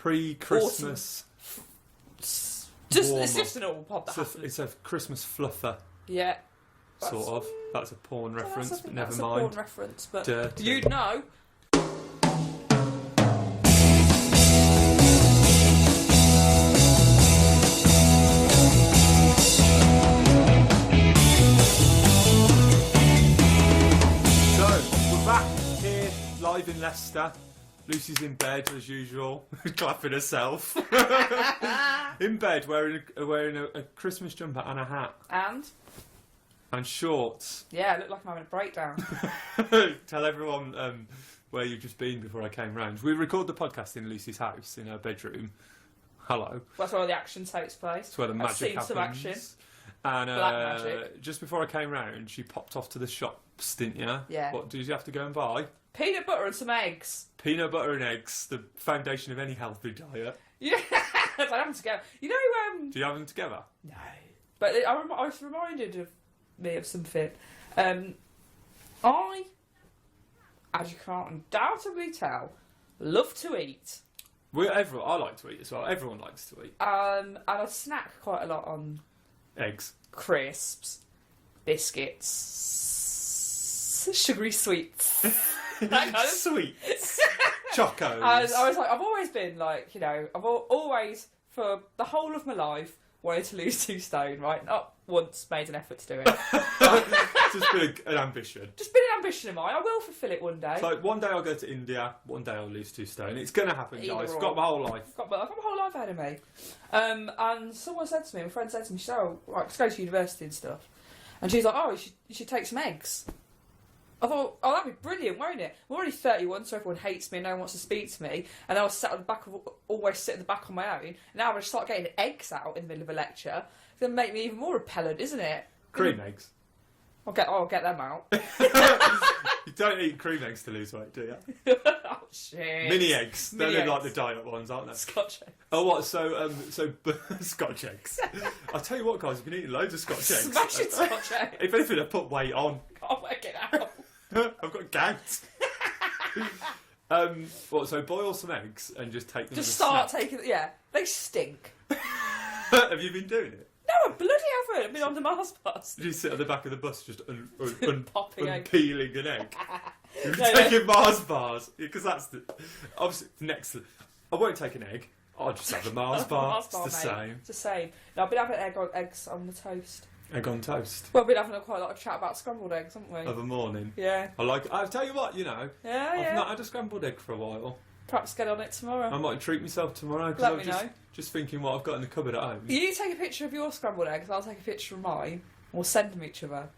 pre-Christmas. It's just an all pop that happens. It's a Christmas fluffer. Yeah. Sort of. That's a porn reference, but never that's mind. A porn reference, but Dirty. you'd know. Live in Leicester. Lucy's in bed as usual, clapping herself. In bed, wearing a Christmas jumper and a hat. And shorts. Yeah, I look like I'm having a breakdown. Tell everyone where you've just been before I came round. We record the podcast in Lucy's house, in her bedroom. Hello. That's where all the action takes place. That's where the magic happens. Some action. And Black magic. Just before I came round, she popped off to the shops, didn't you? Yeah. What did you have to go and buy? Peanut butter and some eggs. Peanut butter and eggs, the foundation of any healthy diet. Yeah, I have them together. You know, do you have them together? No. But I was reminded of me of something. I, as you can't undoubtedly tell, love to eat. I like to eat as well. Everyone likes to eat. And I snack quite a lot on eggs, crisps, biscuits, sugary sweets. That kind of sweets. Chocos. I was like, I've always been like, you know, I've always, for the whole of my life, wanted to lose 2 stone, right? Not once made an effort to do it. Just been an ambition. Just been an ambition of mine. I will fulfil it one day. So like, one day I'll go to India, one day I'll lose 2 stone. It's going to happen, guys. I've got my whole life. I've got my whole life ahead of me. And someone said to me, my friend said to me, she said, oh, right, let's go to university and stuff. And she's like, oh, you should take some eggs. I thought, oh, that'd be brilliant, won't it? I'm already 31, so everyone hates me and no one wants to speak to me. And I was sat at the back always sit at the back on my own. And now I'm going to start getting eggs out in the middle of a lecture. It's going to make me even more repellent, isn't it? Cream eggs. I'll get them out. You don't eat cream eggs to lose weight, do you? Oh, shit. Mini eggs. They're like the diet ones, aren't they? Scotch eggs. Oh, what? So Scotch eggs. I'll tell you what, guys, I've been eating loads of Scotch eggs. Smashing Scotch eggs. If anything, I put weight on. I'll work it out. I've got gout. So boil some eggs and just take them. Just start taking. Yeah, they stink. Have you been doing it? No, I bloody haven't. I've been on the Mars bus. Did you sit at the back of the bus just peeling an egg? You're taking Mars bars because that's obviously next. I won't take an egg. I'll just have a Mars bar. It's the same. It's the same. No, I've been having eggs on the toast. Egg on toast. Well, we've been having quite a lot of chat about scrambled eggs, haven't we? Of a morning. Yeah. I'll tell you what, you know. Yeah, I've not had a scrambled egg for a while. Perhaps get on it tomorrow. I might treat myself tomorrow because I'm just thinking what I've got in the cupboard at home. You take a picture of your scrambled eggs, I'll take a picture of mine, and we'll send them each other.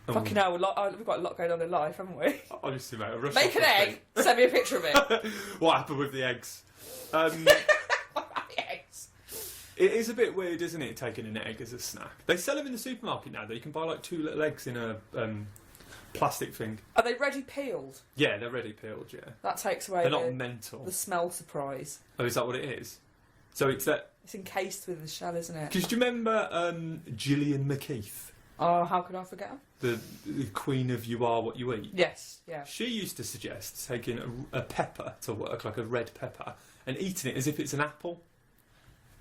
Fucking hell, we've got a lot going on in life, haven't we? Honestly, mate, a rush. Make an egg, send me a picture of it. What happened with the eggs? It is a bit weird, isn't it, taking an egg as a snack? They sell them in the supermarket now, though. You can buy like 2 little eggs in a plastic thing. Are they ready peeled? Yeah, they're ready peeled, yeah. That takes away They're not mental. The smell surprise. Oh, is that what it is? So it's that... It's encased with the shell, isn't it? Because do you remember Gillian McKeith? Oh, how could I forget her? The queen of You Are What You Eat? Yes, yeah. She used to suggest taking a pepper to work, like a red pepper, and eating it as if it's an apple.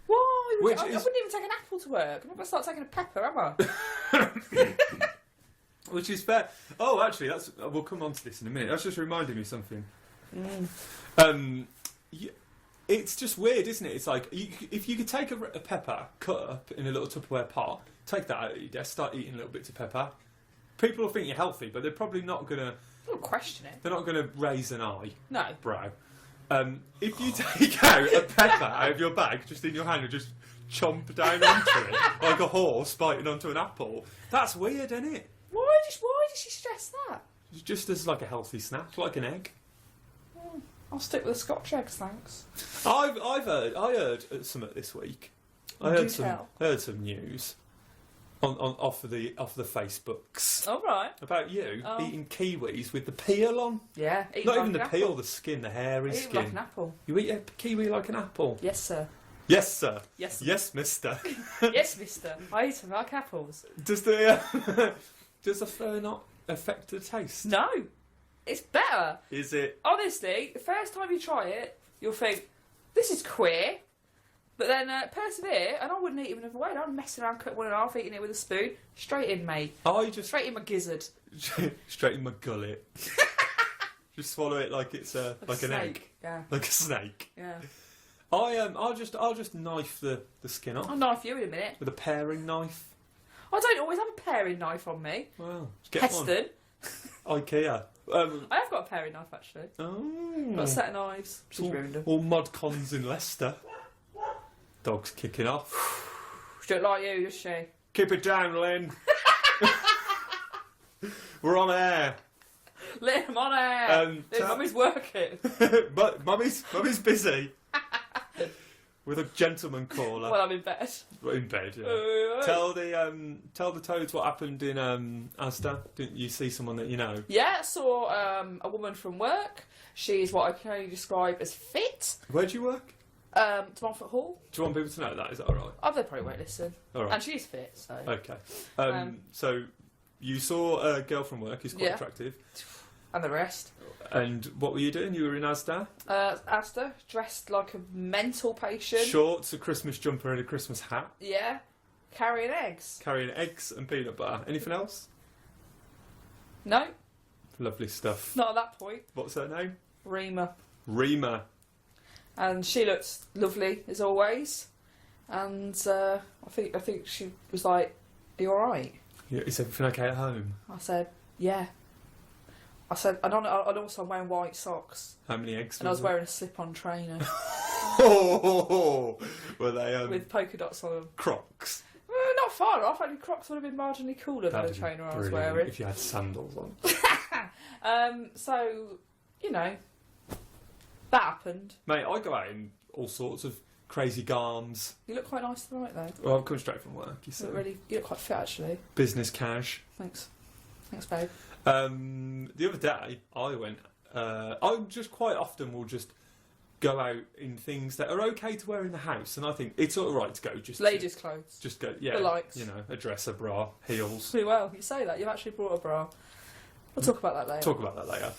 Why? I wouldn't even take an apple to work. I'm not going to start taking a pepper, am I? Which is fair. Oh, actually, we'll come on to this in a minute. That's just reminding me of something. It's just weird, isn't it? It's like, if you could take a pepper, cut up in a little Tupperware pot, take that out of your desk, start eating little bits of pepper. People will think you're healthy, but they're probably not going to... Don't question it. They're not going to raise an eye. No. Bro. If you take out a pepper out of your bag, just in your hand, and just chomp down onto it, like a horse biting onto an apple, that's weird, isn't it? Why did she stress that? Just as like a healthy snack, like an egg. I'll stick with the Scotch eggs, thanks. I heard something this week. I heard some news off the Facebooks. Oh, right. About you eating kiwis with the peel on. Yeah. Not even the peel, the skin, the hairy skin. Like an apple. You eat a kiwi like an apple? Yes, sir. Yes, sir. Yes, yes, mister. Yes, mister. I eat them like apples. Does the fur not affect the taste? No. It's better. Is it? Honestly, the first time you try it, you'll think, this is queer. But then persevere, and I wouldn't eat him another way. I'm messing around, cut one in half, eating it with a spoon. Straight in, mate. Straight in my gizzard. Straight in my gullet. Just swallow it like it's like an egg. Yeah. Like a snake. Yeah. I'll just knife the skin off. I'll knife you in a minute. With a paring knife. I don't always have a paring knife on me. Well, get Heston. one. IKEA. I have got a paring knife actually. Oh. Got a set of knives. She's ruined them. All mod cons in Leicester. Dog's kicking off. She don't like you, does she? Keep it down, Lynn. We're on air. Lynn, I'm on air. Lynn, Mummy's working. But Mummy's busy. With a gentleman caller. Well, I'm in bed. In bed, yeah. Tell the toads what happened in Asda. Didn't you see someone that you know? Yeah, I saw a woman from work. She's what I can only describe as fit. Where do you work? Montfort Hall. Do you want people to know that? Is that alright? Oh, they probably won't listen. Alright. And she's fit, so. Okay. So you saw a girl from work who's quite attractive. And the rest. And what were you doing? You were in Asda? Asda, dressed like a mental patient. Shorts, a Christmas jumper and a Christmas hat. Yeah. Carrying eggs. Carrying eggs and peanut butter. Anything else? No. Lovely stuff. Not at that point. What's her name? Rima. And she looks lovely as always. And I think she was like, "Are you alright?" Yeah, is everything okay at home? I said, "Yeah." I said, and also I'm wearing white socks. How many eggs? And I was wearing a slip-on trainer. Were they with polka dots on them? Crocs? Not far off. Only Crocs would have been marginally cooler than the trainer I was wearing. If you had sandals on. So, you know, that happened. Mate, I go out in all sorts of crazy garms. You look quite nice tonight, though. Well, I'm coming straight from work, you see. You look quite fit, actually. Business cash. Thanks, babe. The other day, I went... I just quite often will just go out in things that are okay to wear in the house, and I think it's all right to go just... Ladies' clothes. Just go, yeah. The likes. You know, a dress, a bra, heels. Pretty well, you say that. You've actually brought a bra. We'll talk about that later.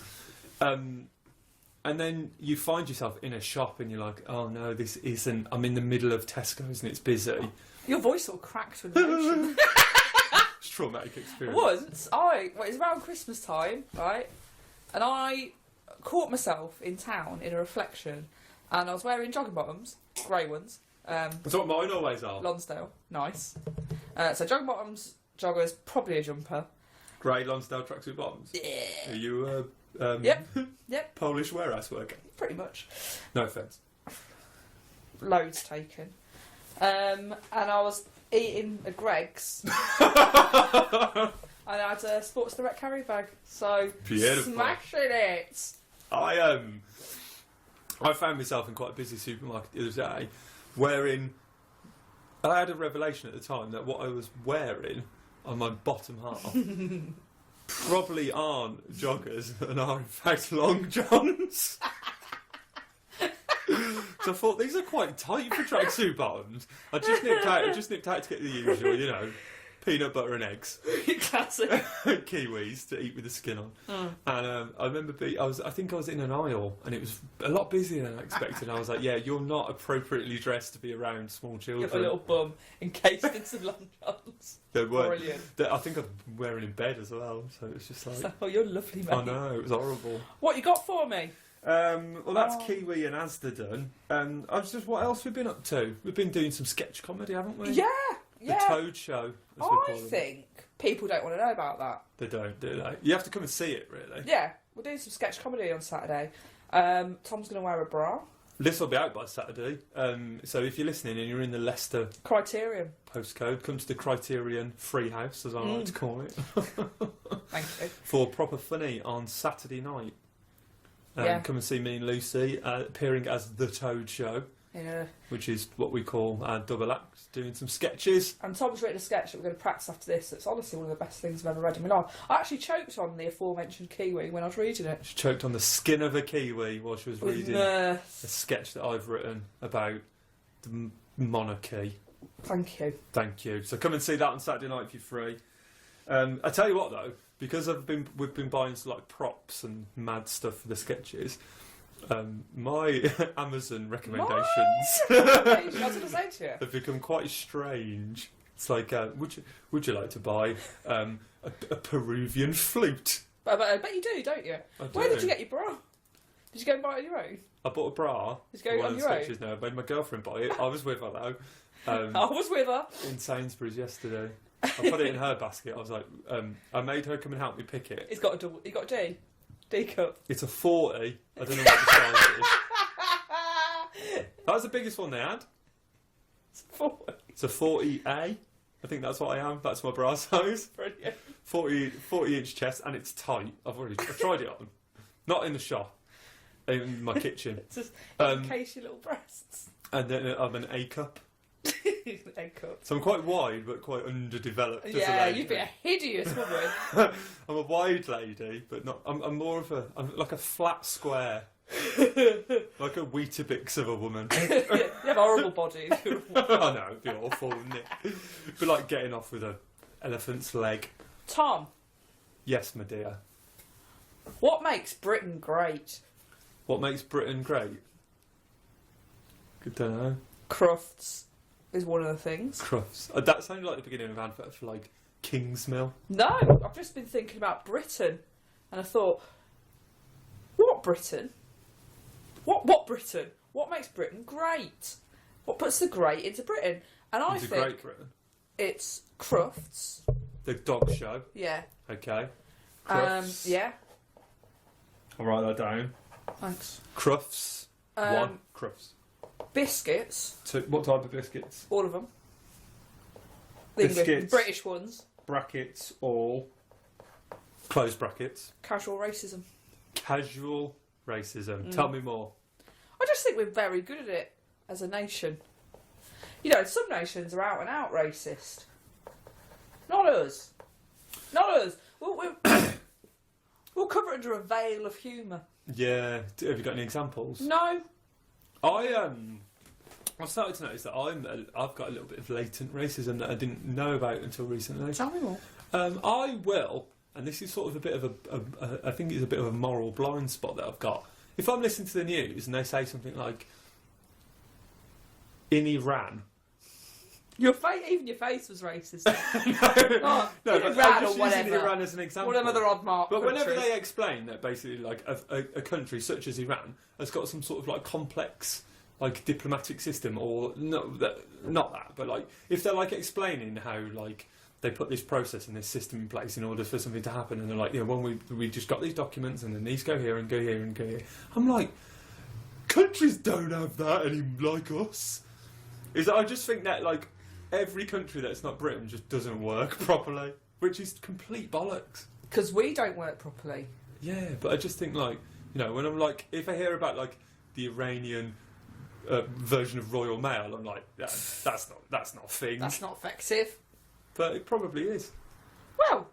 And then you find yourself in a shop and you're like, oh no, this isn't... I'm in the middle of Tesco's and it's busy. Your voice all cracked with emotion. It's a traumatic experience. Once, it was around Christmas time, right? And I caught myself in town in a reflection and I was wearing jogging bottoms, grey ones. That's what mine always are. Lonsdale, nice. So jogging bottoms, joggers, probably a jumper. Grey Lonsdale tracksuit bottoms? Yeah. Are you Yep. Polish warehouse worker? Pretty much. No offence. Loads taken. And I was eating a Greggs. And I had a Sports Direct carry bag. So, beautiful. Smashing it. I found myself in quite a busy supermarket the other day wearing... I had a revelation at the time that what I was wearing on my bottom half probably aren't joggers and are in fact long johns. So I thought these are quite tight for tracksuit bottoms. I just nipped out to get the usual, you know, peanut butter and eggs. Classic. Kiwis to eat with the skin on. And I remember I think I was in an aisle and it was a lot busier than I expected. And I was like, yeah, you're not appropriately dressed to be around small children. You have a little bum encased in some long johns. Brilliant. I think I'm wearing in bed as well, so it's just like... Oh, you're lovely, mate. I know, it was horrible. What you got for me? Well, that's Kiwi and Asda done. What else we've been up to? We've been doing some sketch comedy, haven't we? Yeah. The Toad Show, as we call I think people don't want to know about that. They don't, do they? You have to come and see it, really. Yeah, we're doing some sketch comedy on Saturday. Tom's going to wear a bra. This will be out by Saturday. So if you're listening and you're in the Leicester Criterion postcode, come to the Criterion Free House, as I like to call it. Thank you. For proper funny on Saturday night. Come and see me and Lucy appearing as the Toad Show. Yeah. Which is what we call our double act, doing some sketches. And Tom's written a sketch that we're going to practice after this. It's honestly one of the best things I've ever read in my life. I actually choked on the aforementioned Kiwi when I was reading it. She choked on the skin of a kiwi while she was reading a sketch that I've written about the monarchy. Thank you. Thank you. So come and see that on Saturday night if you're free. I tell you what though, because we've been buying like props and mad stuff for the sketches. My Amazon recommendations I was going to say to you. have become quite strange. It's like, would you like to buy a Peruvian flute? But I bet you do, don't you? Where did you get your bra? Did you go and buy it on your own? I bought a bra. Did you go on your own? No, I made my girlfriend buy it. I was with her though. I was with her. In Sainsbury's yesterday. I put it in her basket. I was like, I made her come and help me pick it. It's got a double. You got a D cup. It's a 40. I don't know what the size is. That was the biggest one they had. It's 40. It's a 40A. I think that's what I am. That's my bra size. Brilliant. 40-inch chest, and it's tight. I've tried it on. Not in the shop. In my kitchen. It's just in case your little breasts. And then I'm an A cup. A cup. So I'm quite wide, but quite underdeveloped. Yeah, as a lady. you'd be a hideous woman. I'm a wide lady, but not. I'm more of I'm like a flat square, like a Weetabix of a woman. You have horrible bodies. I know, it'd be awful, wouldn't it? It'd be like getting off with an elephant's leg. Tom. Yes, my dear. What makes Britain great? What makes Britain great? I don't know. Crufts is one of the things. Crufts. That sounded like the beginning of an advert for like Kingsmill. No, I've just been thinking about Britain, and I thought, what Britain? What Britain? What makes Britain great? What puts the great into Britain? And I think Great Britain. It's Crufts. The dog show. Yeah. Okay. Crufts. Yeah. I'll write that down. Thanks. Crufts. One. Crufts. Biscuits. So, what type of biscuits? All of them. The Biscuits. British ones. Brackets all. Close brackets. Casual racism. Casual racism. Tell me more. I just think we're very good at it as a nation. You know, some nations are out and out racist. Not us. Not us. We'll cover it under a veil of humour. Yeah. Have you got any examples? No. I've started to notice that I've got a little bit of latent racism that I didn't know about until recently. Tell me more. I will, and this is sort of a bit of I think it's a bit of a moral blind spot that I've got. If I'm listening to the news and they say something like, in Iran. Even your face was racist. no, but I'm just using Iran as an example. What other odd mark? But whenever they explain that basically like a country such as Iran has got some sort of like complex like diplomatic system, or not that, but like if they're like explaining how like they put this process and this system in place in order for something to happen, and they're like, when we just got these documents and then these go here and go here and go here. I'm like, countries don't have that any like us. I just think that like every country that's not Britain just doesn't work properly, which is complete bollocks. Because we don't work properly. Yeah, but I just think like, when I'm like, if I hear about like the Iranian version of Royal Mail, I'm like, that's not a thing. That's not effective. But it probably is. Well,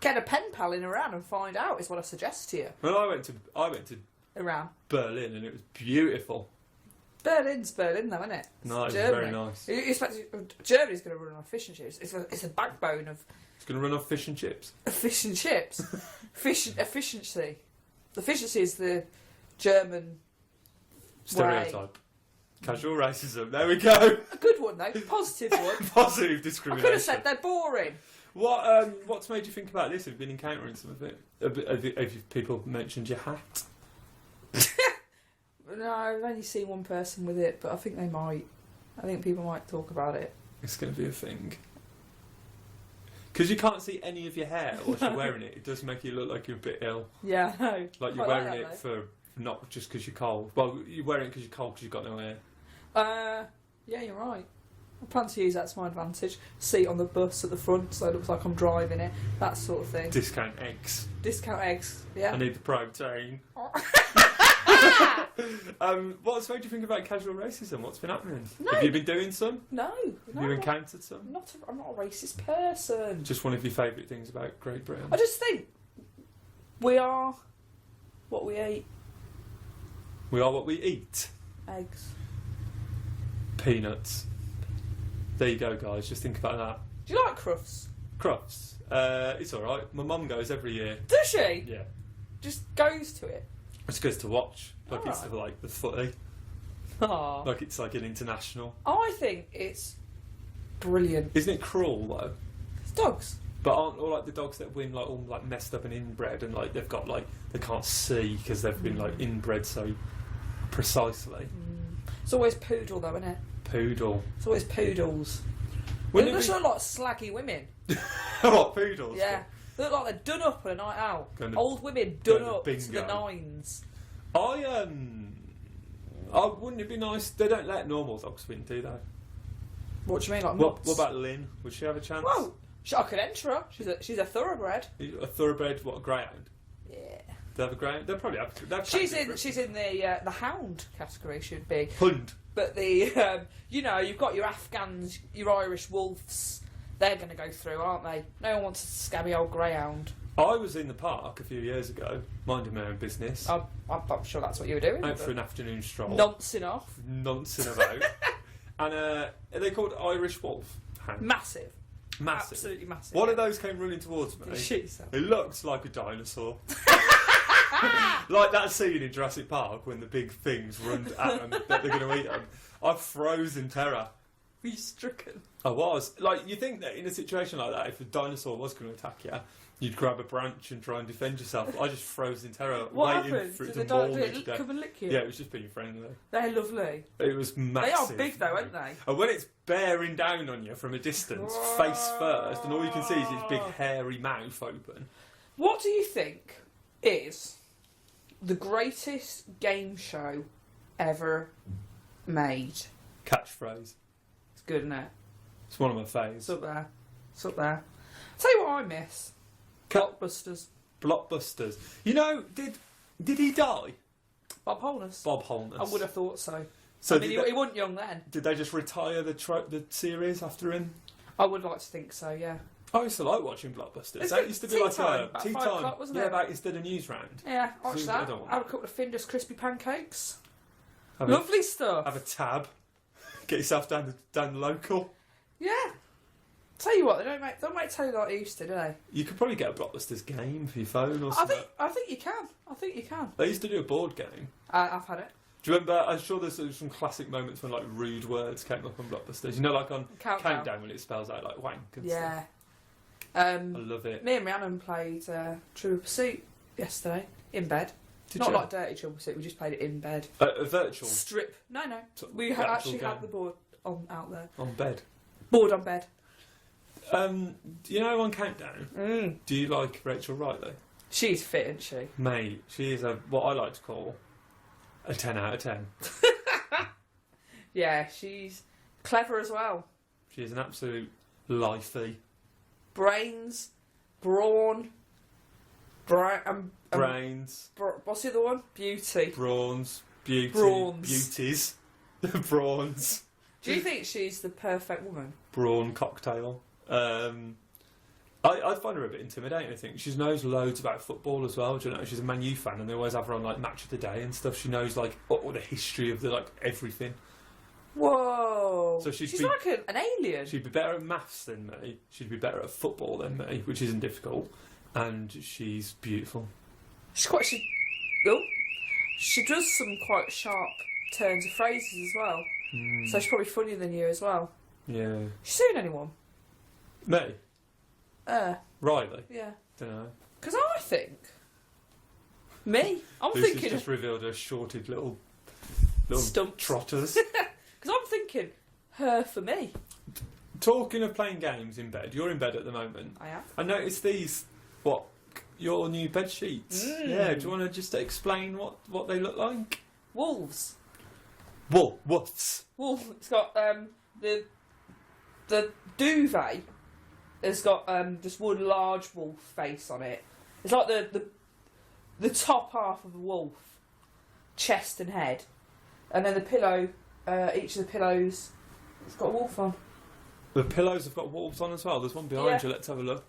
get a pen pal in Iran and find out is what I suggest to you. Well, I went to Iran, Berlin, and it was beautiful. Berlin's Berlin, though, isn't it? No, it's Germany. very nice. You expect Germany's going to run on fish and chips. It's the backbone of. It's going to run off fish and chips. Fish and chips. Efficiency. Efficiency is the German stereotype. way. Casual racism. There we go. A good one though. Positive one. Positive I discrimination. could have said they're boring. What's made you think about this? Have you been encountering some of it? Have people mentioned your hat? No, I've only seen one person with it, but I think they might. I think people might talk about it. It's going to be a thing. Because you can't see any of your hair whilst you're wearing it. It does make you look like you're a bit ill. Yeah, I know. Like you're wearing it for not just because you're cold. Well, you're wearing it because you're cold because you've got no hair. Yeah, you're right. I plan to use that to my advantage. Seat on the bus at the front so it looks like I'm driving it. That sort of thing. Discount eggs. Discount eggs, yeah. I need the protein. What's made you think about casual racism? What's been happening? No. Have you been doing some? No. Have you encountered some? I'm not a racist person. Just one of your favourite things about Great Britain? I just think we are what we eat. We are what we eat. Eggs. Peanuts. There you go, guys. Just think about that. Do you like Crufts? Crufts. It's alright. My mum goes every year. Does she? Yeah. Just goes to it. It's good to watch. Like it's Alright. like the footy. Aw. Like it's like an international. I think it's brilliant. Isn't it cruel though? It's dogs. But aren't all like the dogs that win like all like messed up and inbred and like they've got like they can't see because they've been like inbred so precisely. It's always poodle though, isn't it? Poodle. It's always poodles. They Wouldn't look it like slaggy women. be... What, poodles? Yeah. They look like they're done up on a night out. Going to- Old women done going to up to the bingo. nines. I wouldn't it be nice? They don't let normal dogs win, do they? What do you mean, like What mutts? about Lynn? Would she have a chance? Well, I could enter her. She's a thoroughbred. A thoroughbred, what, a greyhound? Yeah. They have a greyhound? They'll probably have. She's in the hound category. Should be. Hund. But the you've got your Afghans, your Irish wolves. They're going to go through, aren't they? No one wants a scabby old greyhound. I was in the park a few years ago, minding my own business. I'm sure that's what you were doing. Out for an afternoon stroll. Noncing off. Noncing about. And are they called Irish wolf hounds? Massive. Massive. Absolutely massive. One of those came running towards me. Did you shoot yourself? It looked like a dinosaur. Like that scene in Jurassic Park when the big things run at them that they're going to eat them. I froze in terror. Were you stricken? I was. Like, you think that in a situation like that, if a dinosaur was going to attack you, you'd grab a branch and try and defend yourself. I just froze in terror, What waiting happened? for it Did to maul me they to death. come and lick you? Yeah, it was just being friendly. They're lovely. It was massive. They are big though, aren't they? And when it's bearing down on you from a distance, face first, and all you can see is its big hairy mouth open. What do you think is the greatest game show ever made? Catchphrase. It's good, isn't it? It's one of my faves. It's up there. It's up there. Tell you what I miss. Blockbusters. Blockbusters. You know, did he die? Bob Holness. Bob Holness. I would have thought so. So I mean, he wasn't young then. did they just retire the series after him? I would like to think so, yeah. I used to like watching Blockbusters. It's That used to be tea like time, a about tea 5 time. o'clock, wasn't yeah, it? about instead of news round. Yeah, watch So that. I don't want Have a couple of Findus crispy pancakes. Have Lovely stuff. Have a tab. Get yourself down the local. Yeah. Tell you what, they don't make telly like they used to, do they? You could probably get a Blockbusters game for your phone or something. I think you can. I think you can. They used to do a board game. I've had it. Do you remember? I'm sure there's some classic moments when like rude words came up on Blockbusters. You know, like on Countdown when it spells out like wank and Yeah. stuff. I love it. Me and Rhiannon played Trivial Pursuit yesterday in bed. Did Not you? like Dirty Trivial Pursuit. We just played it in bed. A virtual Strip. No. We actual actually game. had the board out there. on bed. Board on bed. You know, on Countdown, do you like Rachel Wright though? She's fit, isn't she? Mate, she is what I like to call a 10 out of 10. Yeah, she's clever as well. She is an absolute lifey. Brains, brawn, Brains, what's the other one? Beauty. brawns, beauty, Brawns. beauties, brawns, Do you think she's the perfect woman? brawn cocktail. I find her a bit intimidating. I think she knows loads about football as well. Do you know, she's a Man U fan, and they always have her on like Match of the Day and stuff. She knows like all the history of the like everything. Whoa! So she's she'd be- like an alien. She'd be better at maths than me. She'd be better at football than me, which isn't difficult. And she's beautiful. She does some quite sharp turns of phrases as well. So she's probably funnier than you as well. Yeah. She's seen anyone? Me? Riley? Yeah. Don't know. Because I think I'm Lucy's thinking just revealed her shorted little Stumps. trotters. because I'm thinking her for me. Talking of playing games in bed, you're in bed at the moment. I am. I noticed these, your new bed sheets. Yeah, do you want to just explain what they look like? Wolves. Woofs. Wolf. It's got the duvet has got just one large wolf face on it. It's like the top half of the wolf, chest and head, and then the pillow. Each of the pillows, it's got a wolf on. The pillows have got wolves on as well. There's one behind Yeah. you. Let's have a look.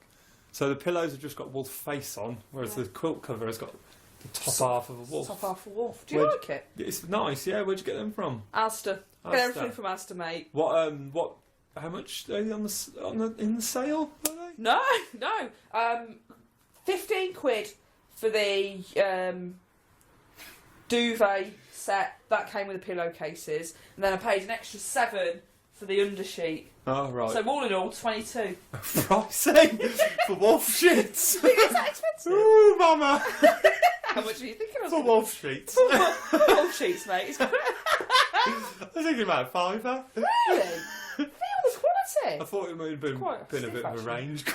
So the pillows have just got wolf face on, whereas the quilt cover has got the top half of a wolf. Top half of a wolf. Do you like it? It's nice. Yeah. Where'd you get them from? Asda. Asda. Get everything from Asda, mate. What? How much are they in the sale? Are they? No. 15 quid for the duvet set that came with the pillowcases, and then I paid an extra $7 for the undersheet. Oh, right. So all in all, 22. Pricey for wolf sheets. Is that expensive? Ooh, mama. How much are you thinking of? For wolf sheets. For wolf sheets, mate. I was thinking about £5. Really? Feels quality. I thought it might have been a bit of a range.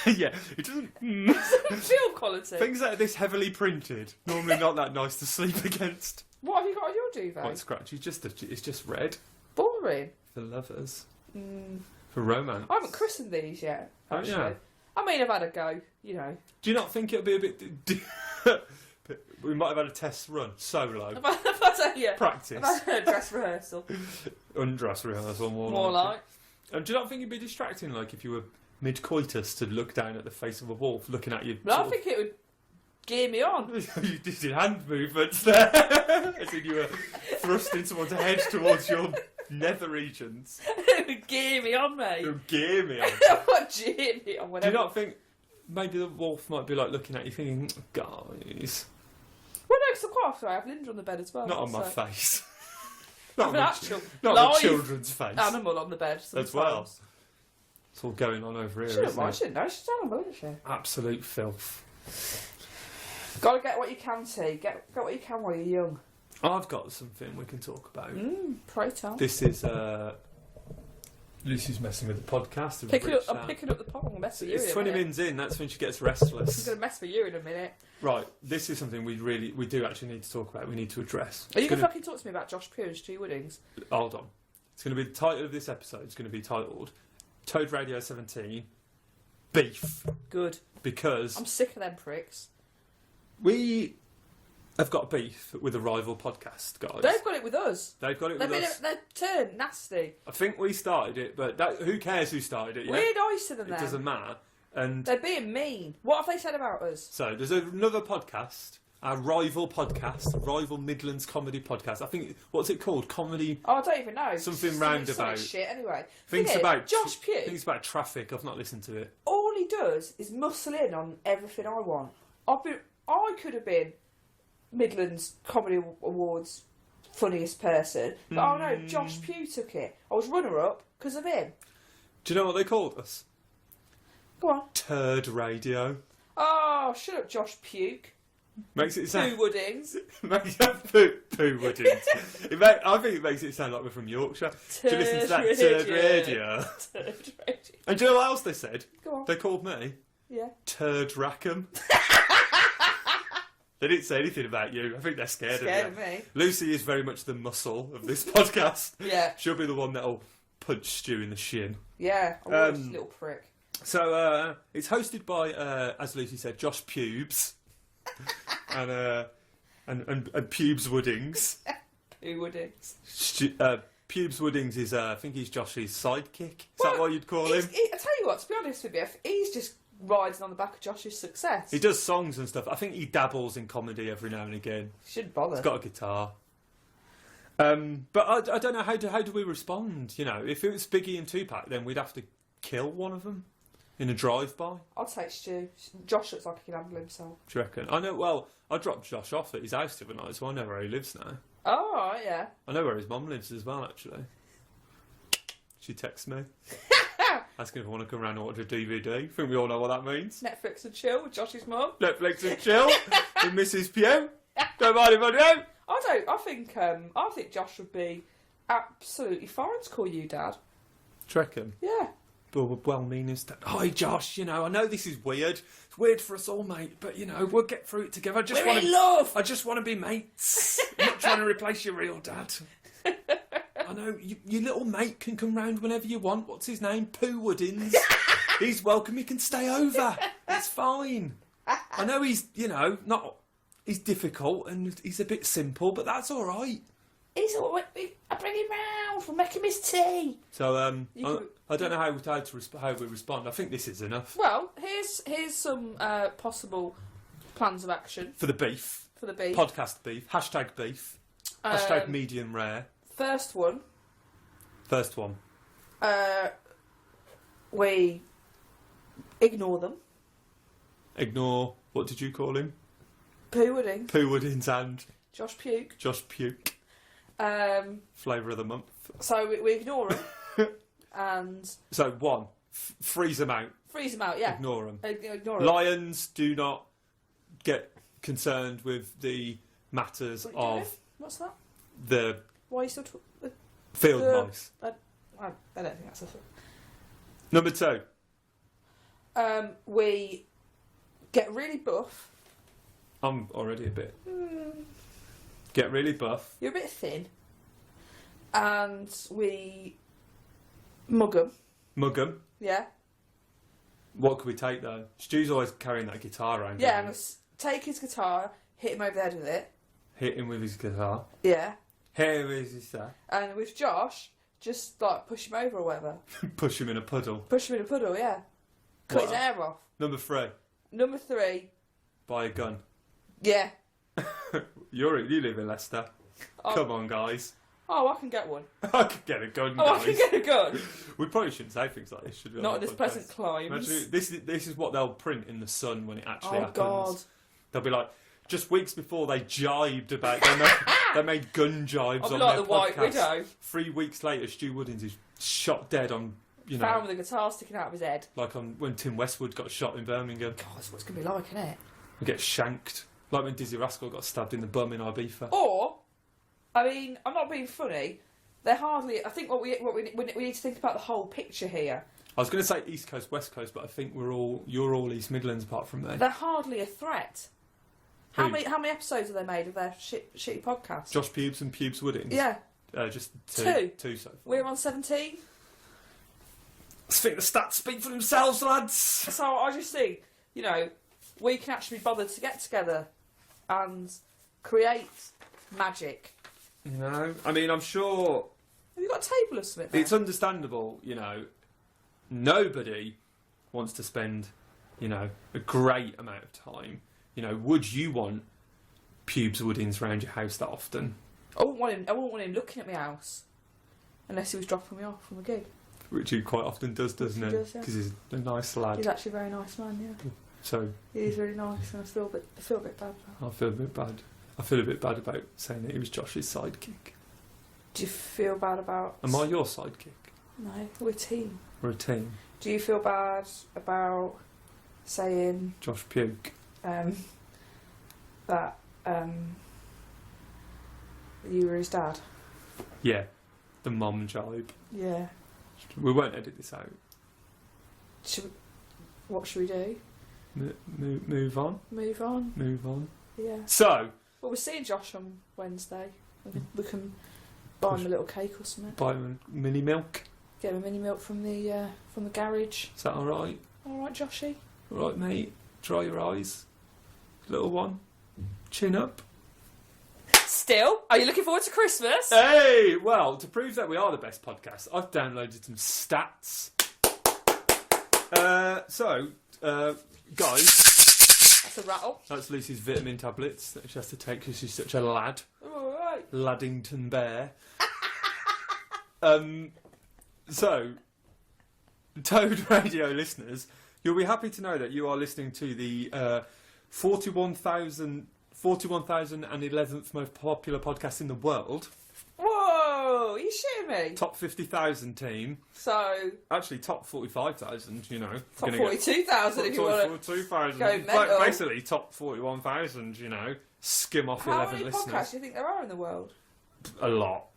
Yeah, it doesn't. Feel quality. Things that are this heavily printed, normally not that nice to sleep against. What have you got on your duvet? Quite scratchy. It's just red. Boring. For lovers. For romance. I haven't christened these yet, actually. Oh, yeah. I mean, I've had a go, you know. Do you not think it'll be a bit... We might have had a test run, solo. Practice. I've had a dress rehearsal. Undress rehearsal, more like. And do you not think it'd be distracting, like, if you were mid-coitus to look down at the face of a wolf looking at you? No, I think it would gear me on. You did your hand movements there. As if you were thrusting someone's head towards your nether regions. It would gear me on, mate. It would gear me on. What gear me on? Do you not think maybe the wolf might be like looking at you thinking, guys... Well, no, because quite often I have Linda on the bed as well. Not on my face. Not on children's face. Animal on the bed sometimes. As well. It's all going on over here, isn't it? She didn't know. She's animal, isn't she? Absolute filth. Got to get what you can, T. Get what you can while you're young. I've got something we can talk about. Pray tell. This is... Lucy's messing with the podcast. I'm picking up the pot. I'm going to mess with you It's 20 minutes in, that's when she gets restless. I'm going to mess with you in a minute. Right, this is something we do actually need to talk about, we need to address. Are you going to fucking talk to me about Josh Pugh and Stu Woodings? Hold on. It's going to be the title of this episode, it's going to be titled Toad Radio 17 Beef. Good. Because... I'm sick of them pricks. We have got beef with a rival podcast, guys. They've got it with us. They've got it with us. They've turned nasty. I think we started it, but who cares who started it? Yeah? We're nicer than them. It doesn't matter. And they're being mean. What have they said about us? So, there's another podcast, our rival podcast, rival Midlands comedy podcast. I think, what's it called? Comedy... Oh, I don't even know. Something roundabout. Shit, anyway. Things about... Josh Pugh. Things about traffic. I've not listened to it. All he does is muscle in on everything I want. I could have been Midlands Comedy Awards funniest person, but oh no, Josh Pugh took it. I was runner-up because of him. Do you know what they called us? Go on. Turd Radio. Oh, shut up, Josh Puke. Makes it sound... Pooh Woodings. Pooh Woodings. I think it makes it sound like we're from Yorkshire. Do you listen to that? Turd Radio. Turd Radio. And do you know what else they said? Go on. They called me... Yeah. Turd Rackham. They didn't say anything about you. I think they're scared of me. Lucy is very much the muscle of this podcast. Yeah. She'll be the one that'll punch Stu in the shin. Yeah, I was a little prick. So, it's hosted by, as Lucy said, Josh Pubes. and Pubes Woodings. Pooh Woodings. Pubes Woodings is, I think he's Josh's sidekick. Is that what you'd call him? I tell you what, to be honest with you, he's just riding on the back of Josh's success. He does songs and stuff. I think he dabbles in comedy every now and again. Shouldn't bother. He's got a guitar. But I don't know, how do we respond? You know, if it was Biggie and Tupac, then we'd have to kill one of them in a drive-by. I'll take Stu. Josh looks like he can handle himself. Do you reckon? I know, well, I dropped Josh off at his house the other night, so I know where he lives now. Oh, right, yeah. I know where his mum lives as well, actually. She texts me. Asking if I want to come round and watch a DVD. I think we all know what that means. Netflix and chill with Josh's mum. Netflix and chill with Mrs. Pugh. Don't mind if I do. I think Josh would be absolutely fine to call you Dad. Do you reckon? Yeah. Well-meaning stuff. Hi, Josh. You know, I know this is weird. It's weird for us all, mate. But you know, we'll get through it together. We're in love. I just want to be mates. I'm not trying to replace your real dad. I know your little mate can come round whenever you want. What's his name? Pooh Woodings. He's welcome. He can stay over. It's fine. I know he's, you know, he's difficult and he's a bit simple, but that's all right. I bring him round. We'll make him his tea. So I don't know how we respond. I think this is enough. Well, here's some possible plans of action for the beef. For the beef. Podcast beef. Hashtag beef. Hashtag medium rare. First one. We ignore them. Ignore, what did you call him? Pooh Woodings. Pooh Woodings and... Josh Puke. Josh Puke. Flavour of the month. So we ignore him. And... So, 1. Freeze them out. Freeze them out, yeah. Ignore them. Ignore them. Lions, do not get concerned with the matters of... What's that? The... Why are you still talking? Field mice. I don't think that's a thing. Number 2. We get really buff. I'm already a bit... Get really buff. You're a bit thin. And we mug 'em. Mug 'em. Yeah. What could we take, though? Stu's always carrying that guitar around. Yeah, I'm going to take his guitar, hit him over the head with it. Hit him with his guitar. Yeah. Here is his guitar. And with Josh, just like push him over or whatever. Push him in a puddle. Push him in a puddle, yeah. Cut his hair off. Number 3. Number 3. Buy a gun. Yeah. You live in Leicester. Come on, guys. Oh, I can get one. I could get a gun, guys. I can get a gun. We probably shouldn't say things like this, should we? Not in this present climate. Imagine, this is what they'll print in the Sun when it actually happens. God. They'll be like, just weeks before they jibed about... they made gun jibes on like their the podcast. White Widow. 3 weeks later, Stu Woodings is shot dead on... Found with a guitar sticking out of his head. Like on when Tim Westwood got shot in Birmingham. God, that's what it's going to be like, isn't it? We get shanked. Like when Dizzy Rascal got stabbed in the bum in Ibiza. Or, I mean, I'm not being funny. They're hardly... I think we need to think about the whole picture here. I was going to say East Coast, West Coast, but I think you're all East Midlands apart from me. They're hardly a threat. How many episodes have they made of their shitty podcast? Josh Pubes and Pubes Woodings? Yeah. Just 2. 2 so far. We're on 17. I think the stats speak for themselves, lads. So I just think, we can actually be bothered to get together and create magic. I mean, I'm sure... Have you got a table of something there? It's understandable, nobody wants to spend, a great amount of time. Would you want Pubes Woodings around your house that often? I wouldn't want him looking at my house. Unless he was dropping me off from a gig. Which he quite often does, doesn't he? Because he's a nice lad. He's actually a very nice man, yeah. So he is really nice, and I feel a bit bad. I feel a bit bad. I feel a bit bad about saying that he was Josh's sidekick. Do you feel bad about... Am I your sidekick? No, we're a team. We're a team. Do you feel bad about saying... Josh Puke. That you were his dad? Yeah. The mom jibe. Yeah. We won't edit this out. What should we do? Move on. Move on. Move on. Yeah. So... Well, we're seeing Josh on Wednesday. We can buy him a little cake or something. Buy him a mini milk. Get him a mini milk from the garage. Is that alright? Alright, Joshy. Alright, mate. Dry your eyes. Little one. Chin up. Still, are you looking forward to Christmas? Hey! Well, to prove that we are the best podcast, I've downloaded some stats. Guys... That's a rattle. That's Lucy's vitamin tablets that she has to take because she's such a lad. Alright. Laddington bear. So, Toad Radio listeners, you'll be happy to know that you are listening to the 41,011th most popular podcast in the world. Whoa! Are you shitting me? Top 50,000 team. So... Actually, top 45,000, Top 42,000 if you want to 42,000. go mental. Basically, top 41,000, skim off 11 listeners. How many podcasts do you think there are in the world? A lot.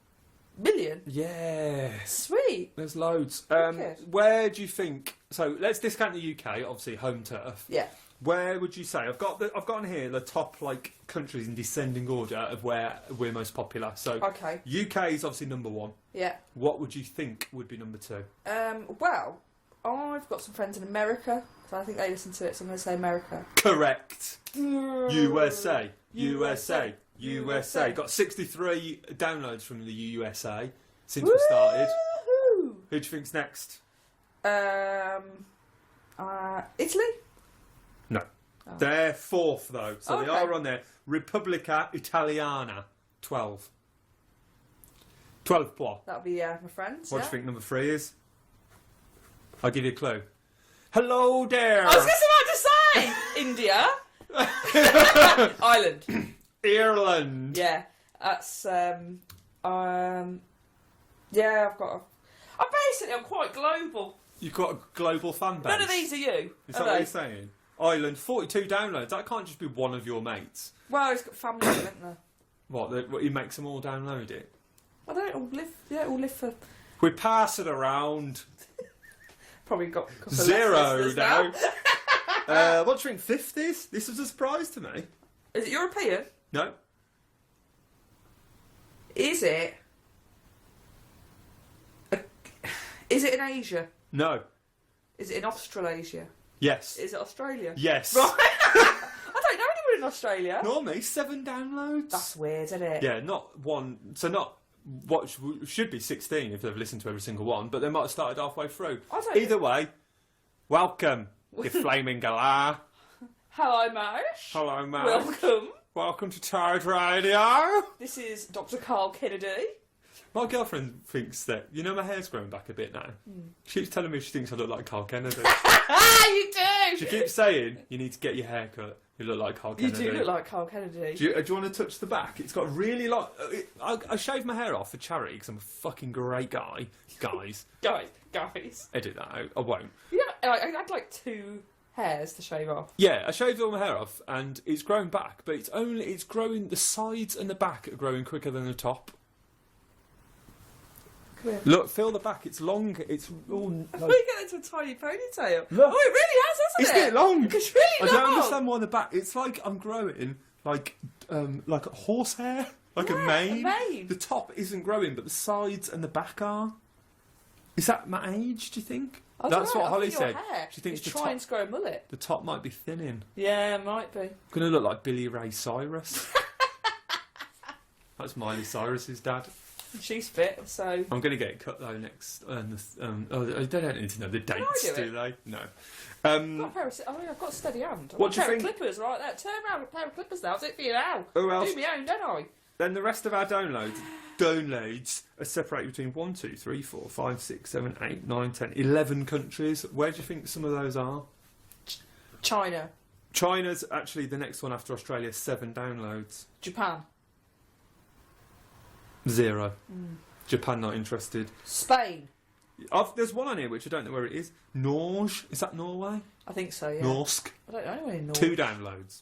Million? Yeah. Sweet. There's loads. Okay. Where do you think... So, let's discount the UK, obviously, home turf. Yeah. Where would you say... I've got on here the top, countries in descending order of where we're most popular. So, okay. UK is obviously number 1. Yeah. What would you think would be number 2? Well, I've got some friends in America, so I think they listen to it, so I'm going to say America. Correct. USA. USA. USA. Got 63 downloads from the USA since we started. Who do you think's next? Italy? No. Oh. They're 4th, though. So they Okay. are on there. Repubblica Italiana. 12. 12 what? That'll be my friends. What do you think number 3 is? I'll give you a clue. Hello there! I was just about to say! India. Ireland. Ireland. Yeah, that's yeah. I'm quite global. You've got a global fan base. None of these are you. Is that what you're saying? Ireland, 42 downloads. That can't just be one of your mates. Well, he's got family, isn't there? What? He makes them all download it? I don't all live. Yeah, all live for. We pass it around. Probably got a 0 now. What do you think? 50s? This was a surprise to me. Is it European? No. Is it? Is it in Asia? No. Is it in Australasia? Yes. Is it Australia? Yes. Right. I don't know anyone in Australia. Normally 7 downloads. That's weird, isn't it? Yeah, not one. So not what should be 16 if they've listened to every single one, but they might have started halfway through. Either way, welcome, you flaming galah. Hello, Marsh. Hello, Marsh. Welcome. Welcome to Tired Radio. This is Dr. Carl Kennedy. My girlfriend thinks that, you know, my hair's growing back a bit now. She keeps telling me she thinks I look like Carl Kennedy. You do! She keeps saying, you need to get your hair cut. You look like Carl Kennedy. You do look like Carl Kennedy. Do you want to touch the back? It's got really like... I shaved my hair off for charity because I'm a fucking great guy. Guys. Guys. Edit that out. I won't. Yeah, I had like 2 hairs to shave off. Yeah, I shaved all my hair off and it's growing back, but it's growing... The sides and the back are growing quicker than the top. Look, feel the back. It's long. It's all. Like... We get into a tiny ponytail. Look. Oh, it really has, hasn't it? Isn't it long? It's really long. I don't understand why the back. It's like I'm growing like a horsehair, like a mane. The top isn't growing, but the sides and the back are. Is that my age? Do you think? That's what Holly said. She thinks it's trying to grow a mullet. The top might be thinning. Yeah, it might be. I'm gonna look like Billy Ray Cyrus. That's Miley Cyrus's dad. She's fit, so... I'm going to get it cut, though, next... they don't need to know the dates, do they? No. I've got a steady hand. I've got a pair of clippers right there. Turn around with a pair of clippers now. That's it for you now. Who else? Do me own, don't I? Then the rest of our downloads are separated between 1, 2, 3, 4, 5, 6, 7, 8, 9, 10, 11 countries. Where do you think some of those are? China. China's actually the next one after Australia, 7 downloads. Japan. 0. Japan not interested. Spain. There's one on here which I don't know where it is. Norge. Is that Norway? I think so, yeah. Norsk. I don't know any Norge. 2 downloads.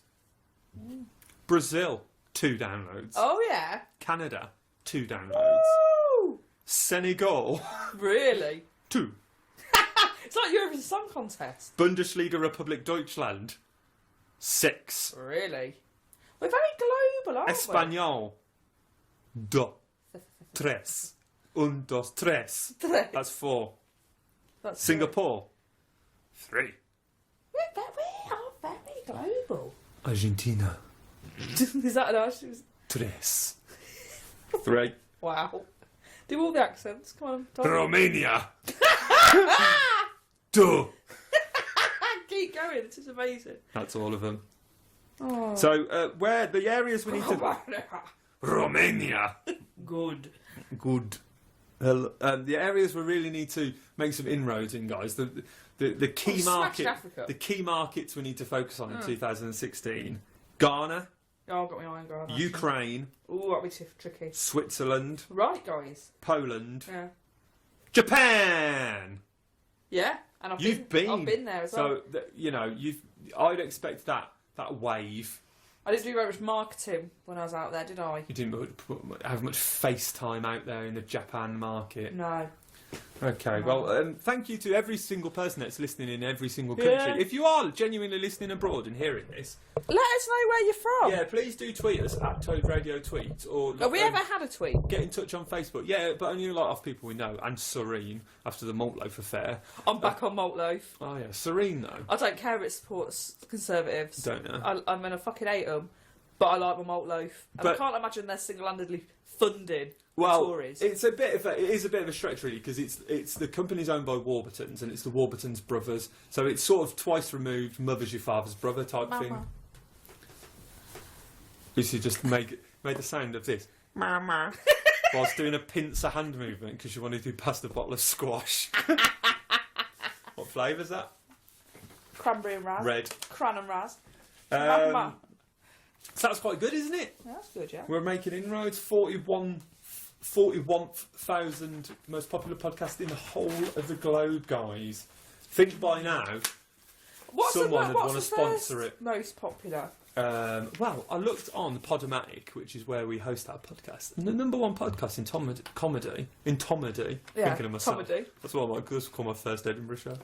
Brazil. 2 downloads. Oh, yeah. Canada. 2 downloads. Woo! Senegal. Really? 2. It's like Eurovision Song Contest. Bundesliga Republic Deutschland. 6. Really? We're very global, aren't Espanol. 2. 3. 1, 2, 3. That's 4. That's Singapore. 3. We are very global. Argentina. Is that nice? 3. 3. Wow. Do all the accents. Come on. Tom. Romania. 2. Keep going. This is amazing. That's all of them. Oh. So, where the areas we need to... Romania. Good. The areas we really need to make some inroads in, guys. The key the key markets we need to focus on in 2016. Ghana. Oh, I've got my eye on Ghana. Ukraine. Ooh, that'll be tricky. Switzerland. Right, guys. Poland. Yeah. Japan. Yeah, and I've been there as well. So I'd expect that wave. I didn't do very much marketing when I was out there, did I? You didn't have much FaceTime out there in the Japan market. No. Okay, well, thank you to every single person that's listening in every single country. Yeah. If you are genuinely listening abroad and hearing this, let us know where you're from. Yeah, please do tweet us at Toad Radio Tweet. Or have we ever had a tweet? Get in touch on Facebook. Yeah, but only a lot of people we know. And Serene, after the Malt Loaf affair. I'm back on Malt Loaf. Oh, yeah. Serene, though. I don't care if it supports Conservatives. Don't know. I'm going to fucking hate them, but I like my Malt Loaf. And I can't imagine they're single-handedly funding Tories. It is a bit of a stretch, really, because it's the company's owned by Warburtons, and it's the Warburtons brothers. So it's sort of twice removed, mother's your father's brother type thing. You should just made the sound of this. Mama. Whilst doing a pincer hand movement because you wanted to pass the bottle of squash. What flavour's that? Cranberry and raz. Red. Cran and raz. So that's quite good, isn't it? Yeah, that's good, yeah. We're making inroads. 41,000 most popular podcast in the whole of the globe, guys. Think by now, someone would want to sponsor it. Most popular. Well, I looked on Podomatic, which is where we host our podcast, and the number one podcast in comedy. Yeah, thinking of myself. comedy. That's what I might call my first Edinburgh show.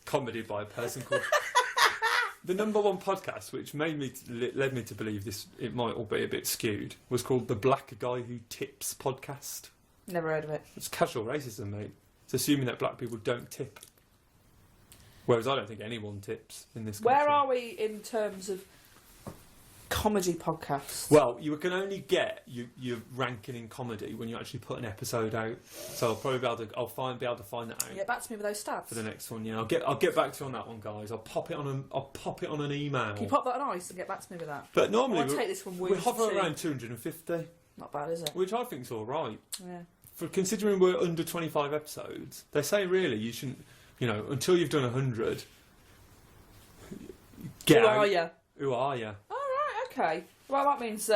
Comedy by a person called. The number one podcast, which led me to believe it might all be a bit skewed, was called the Black Guy Who Tips podcast. Never heard of it. It's casual racism, mate. It's assuming that black people don't tip. Whereas I don't think anyone tips in this country. Where are we in terms of comedy podcasts? Well, you can only get your ranking in comedy when you actually put an episode out. So I'll probably be able to find that out. Get back to me with those stats for the next one. Yeah, I'll get back to you on that one, guys. I'll pop it on an email. Can you pop that on ice and get back to me with that? But normally we hover around 250. Not bad, is it? Which I think's all right. Yeah. For considering we're under 25 episodes, they say really you shouldn't. Until you've done 100. Who are you? Who are you? Oh, right, okay. Well, that means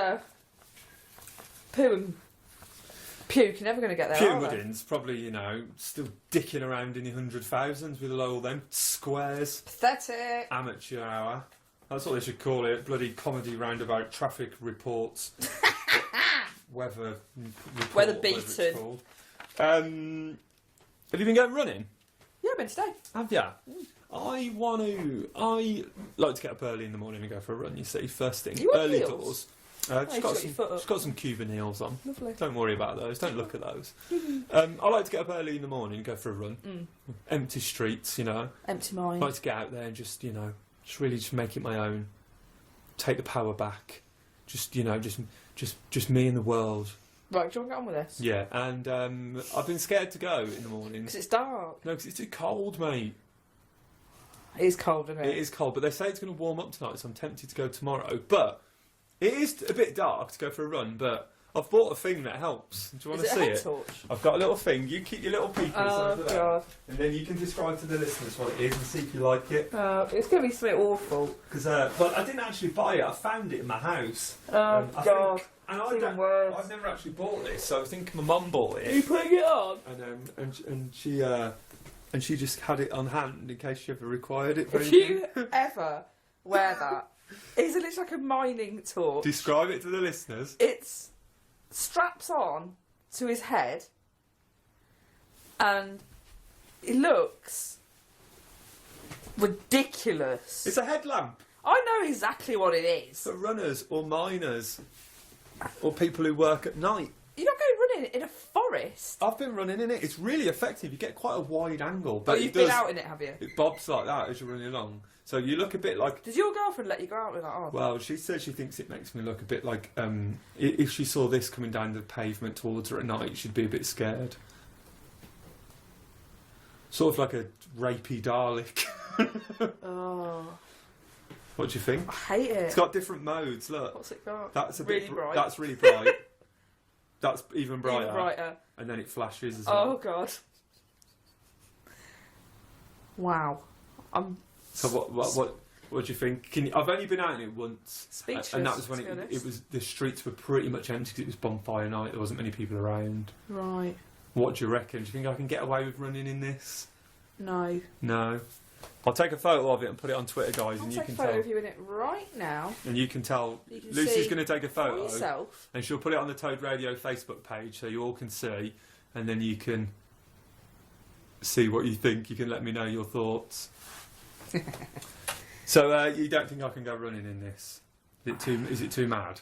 Pooh and Puke are never going to get there, Pew are they? Woodins probably, still dicking around in the 100,000s with all them squares. Pathetic. Amateur hour. That's what they should call it. Bloody comedy roundabout traffic reports. Weather beaten. Have you been going running? Yeah, I've been today. Have you? I like to get up early in the morning and go for a run, you see, first thing. You wear early heels? doors. Just got some Cuban heels on. Lovely. Don't worry about those. Don't look at those. I like to get up early in the morning and go for a run. Empty streets, Empty mind. I like to get out there and just really make it my own. Take the power back. Just me and the world. Right, do you want to get on with this? Yeah, and I've been scared to go in the mornings. Because it's dark. No, because it's too cold, mate. It is cold, isn't it? It is cold, but they say it's going to warm up tonight, so I'm tempted to go tomorrow. But it is a bit dark to go for a run, but I've bought a thing that helps. Do you want to see it? Torch? I've got a little thing. You keep your little peepers over there. God. And then you can describe to the listeners what it is and see if you like it. It's going to be something awful. Because, but I didn't actually buy it. I found it in my house. Oh, God. I've never actually bought this, so I think my mum bought it. Are you putting it on? And she just had it on hand in case she ever required it. If you ever wear that, it looks like a mining torch. Describe it to the listeners. It's straps on to his head, and it looks ridiculous. It's a headlamp. I know exactly what it is. For runners or miners or people who work at night. You're not going running in a forest. I've been running in it. It's really effective. You get quite a wide angle. But you've been out in it, have you? It bobs like that as you're running along. So you look a bit like... Does your girlfriend let you go out with that on? Well, she said she thinks it makes me look a bit like... if she saw this coming down the pavement towards her at night, she'd be a bit scared. Sort of like a rapey Dalek. Oh. What do you think? I hate it. It's got different modes, look. What's it got? That's a really bit bright. That's really bright. That's even brighter. Even brighter. And then it flashes as well. Oh, God. Wow. So what do you think? I've only been out in it once. Speechless. And that was when the streets were pretty much empty because it was bonfire night. There wasn't many people around. Right. What do you reckon? Do you think I can get away with running in this? No. No. I'll take a photo of it and put it on Twitter, guys, I'll and take you can a photo tell. of you in it right now. And you can tell. You can Lucy's see going to take a photo, for yourself. and she'll put it on the Toad Radio Facebook page so you all can see, and then you can see what you think. You can let me know your thoughts. So you don't think I can go running in this? Is it too mad?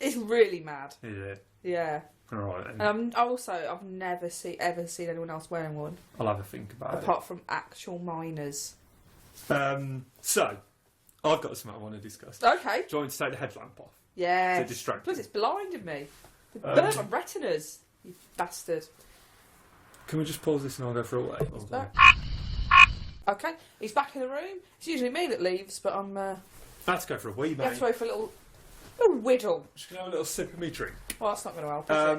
It's really mad. Is it? Yeah. All right. Then. And I've never ever seen anyone else wearing one. I'll have a think about it. Apart from actual miners. So, I've got something I want to discuss. Okay. Do you want me to take the headlamp off? Yeah. To distract Plus, you? it's blinded me. It burnt my retinas. You bastard. Can we just pause this and I'll go for a way? Okay. He's back in the room. It's usually me that leaves, but I'm. Let's go for a wee, mate. You have to go for a little whittle. Just gonna have a little sip of me drink. Well, that's not going to help, is it?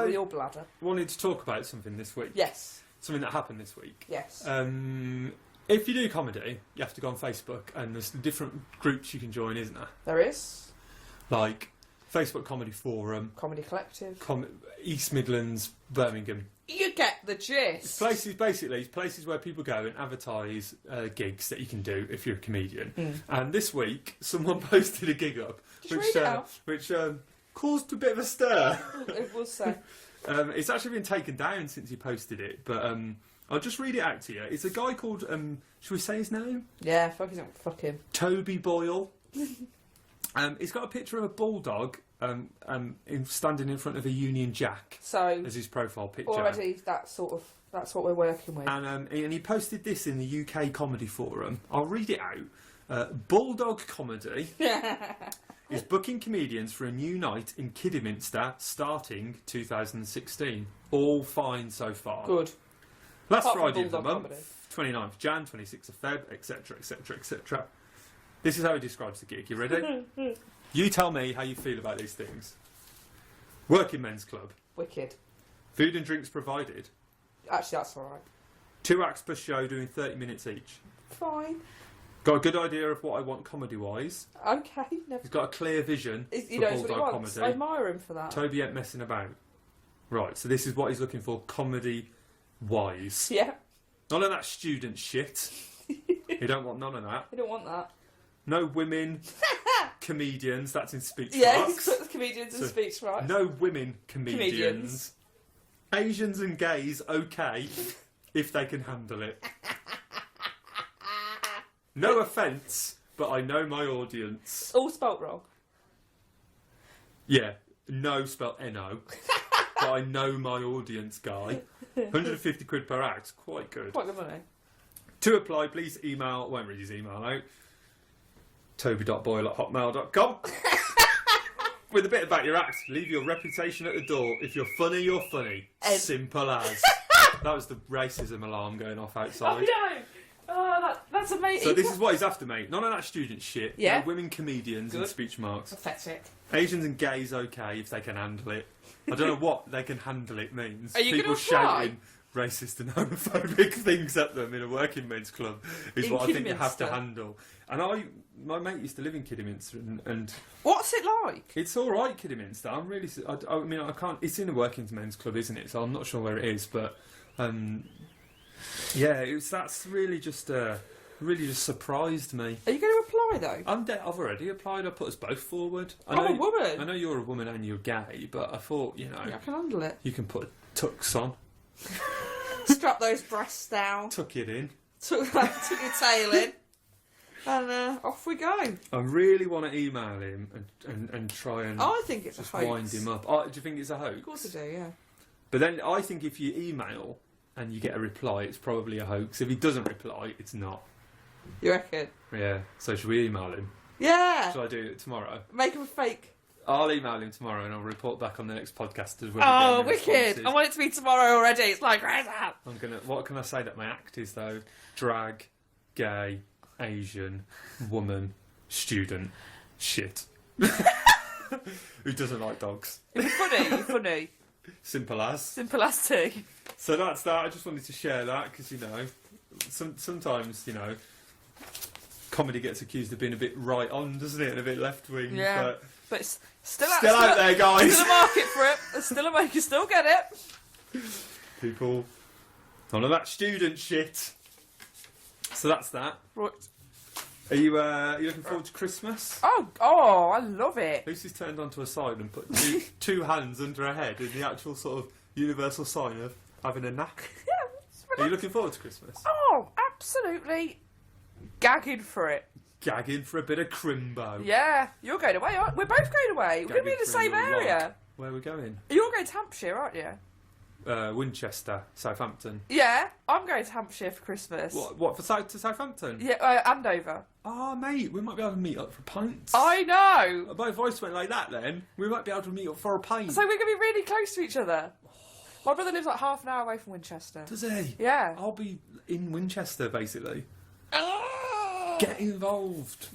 With your bladder. Wanted to talk about something this week. Yes. Something that happened this week. Yes. If you do comedy, you have to go on Facebook, and there's different groups you can join, isn't there? There is. Like Facebook Comedy Forum, Comedy Collective, East Midlands, Birmingham. You get the gist. It's places where people go and advertise gigs that you can do if you're a comedian. And this week, someone posted a gig up, which caused a bit of a stir. It will say. It's actually been taken down since he posted it, but I'll just read it out to you. It's a guy called, should we say his name? Yeah, fuck him. Toby Boyle. He's got a picture of a bulldog standing in front of a Union Jack as his profile picture. Already, that's what we're working with. And he posted this in the UK Comedy Forum. I'll read it out. Bulldog Comedy is booking comedians for a new night in Kidderminster starting 2016. All fine so far. Good. Last Friday of the month, 29th Jan, 26th of Feb, etc, etc, etc. This is how he describes the gig. You ready? You tell me how you feel about these things. Working Men's Club. Wicked. Food and drinks provided. Actually, that's alright. 2 acts per show doing 30 minutes each. Fine. Got a good idea of what I want comedy-wise. Okay. He's got a clear vision he for knows what he bulldog wants. comedy. I admire him for that. Toby ain't messing about. Right, so this is what he's looking for comedy-wise. Yeah. None of that student shit. You don't want none of that. You don't want that. No women comedians, that's in speech Yeah, marks. he's put the comedians in speech marks. No women comedians. Asians and gays, okay, if they can handle it. No offence, but I know my audience. All spelt wrong. Yeah, no spelt N-O. But I know my audience, guy. 150 quid per act, quite good. Quite good money. To apply, please email, I won't read his email out, toby.boyle@hotmail.com. With a bit about your act, leave your reputation at the door. If you're funny, you're funny. Simple as. That was the racism alarm going off outside. Oh no! Oh, that's amazing. So this is what he's after, mate. None of that student shit. Yeah. No women comedians in speech marks. Pathetic. Asians and gays, okay, if they can handle it. I don't know what they can handle it means. Are you People gonna apply? shouting racist and homophobic things at them in a working men's club is what I think you have to handle. And my mate used to live in Kidderminster, and what's it like? it's all right, Kidderminster. I'm really, I mean, I can't. It's in a working men's club, isn't it? So I'm not sure where it is, but yeah, that's really just surprised me. Are you going to apply though? I've already applied. I put us both forward. I'm a woman. I know you're a woman and you're gay, but I thought, you know, I can handle it. you can put tux on, Strap those breasts down. tuck it in. Took your tail in. And off we go. I really want to email him and try and I think it's just a hoax. wind him up. Do you think it's a hoax? Of course I do, yeah. But then I think if you email and you get a reply, it's probably a hoax. If he doesn't reply, it's not. You reckon? Yeah. So should we email him? Yeah. Shall I do it tomorrow? Make him a fake. I'll email him tomorrow and I'll report back on the next podcast as well. Oh, wicked! I want it to be tomorrow already. It's like right up. What can I say that my act is though? Drag, gay, Asian, woman, student, shit. Who doesn't like dogs? It'd be funny. Funny. Simple as. Simple as tea. So that's that. I just wanted to share that because, you know, sometimes, you know, comedy gets accused of being a bit right on, doesn't it? And a bit left wing. Yeah. But it's still out there, guys. Still a market for it. There's still a market. You still get it. People. None of that student shit. So that's that. Right. Are you looking forward to Christmas? Oh, I love it. Lucy's turned onto a side and put two hands under her head in the actual sort of universal sign of having a knack. Yeah. Are you looking forward to Christmas? Oh, absolutely gagging for it. Gagging for a bit of crimbo. Yeah, you're going away, aren't we? We're both going away. We're going to be in the same area. Where are we going? You're going to Hampshire, aren't you? Winchester, Southampton. Yeah, I'm going to Hampshire for Christmas. What to Southampton? Yeah, Andover. Oh, mate, we might be able to meet up for pints. I know. My voice went like that then. We might be able to meet up for a pint. So we're going to be really close to each other. My brother lives like half an hour away from Winchester. Does he? Yeah. I'll be in Winchester, basically. Oh. Get involved.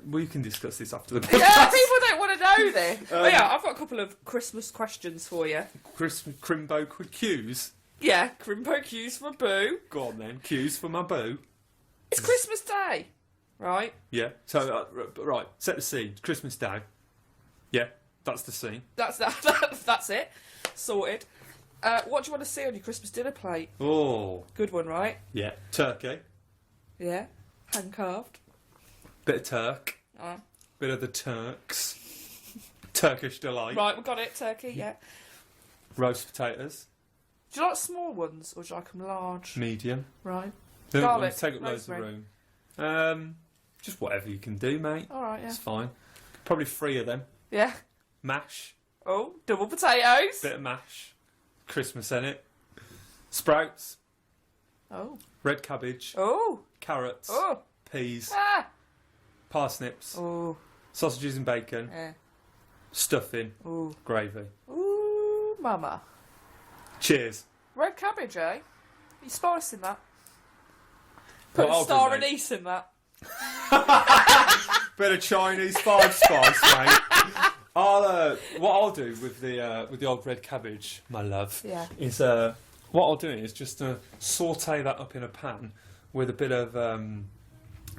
We can discuss this after the podcast. Yeah, people don't want to know this. But yeah, I've got a couple of Christmas questions for you. Crimbo cues? Yeah, Crimbo cues for Boo. Go on then, cues for my boo. It's Christmas Day, right? Yeah. So, right, set the scene. It's Christmas Day. Yeah, that's the scene. That's it. Sorted. What do you want to see on your Christmas dinner plate? Oh. Good one, right? Yeah. Turkey. Yeah. Hand carved. Bit of Turk. Bit of the Turks. Turkish delight. Right, we got it. Turkey, yeah. Roast potatoes. Do you like small ones or do you like them large? Medium. Right. Don't Garlic. take up loads of room. Just whatever you can do, mate. All right, yeah. It's fine. Probably 3 of them. Yeah. Mash. Oh, double potatoes. Bit of mash. Christmas in it. Sprouts. Oh. Red cabbage. Oh. Carrots. Oh. Peas. Ah. Parsnips. Oh. Sausages and bacon. Yeah. Stuffing. Ooh. Gravy. Ooh, mama. Cheers. Red cabbage, eh? You spicing that? Put a star anise in that. Bit of Chinese 5 spice, mate. What I'll do with the old red cabbage, my love, is what I'll do is just saute that up in a pan with a bit of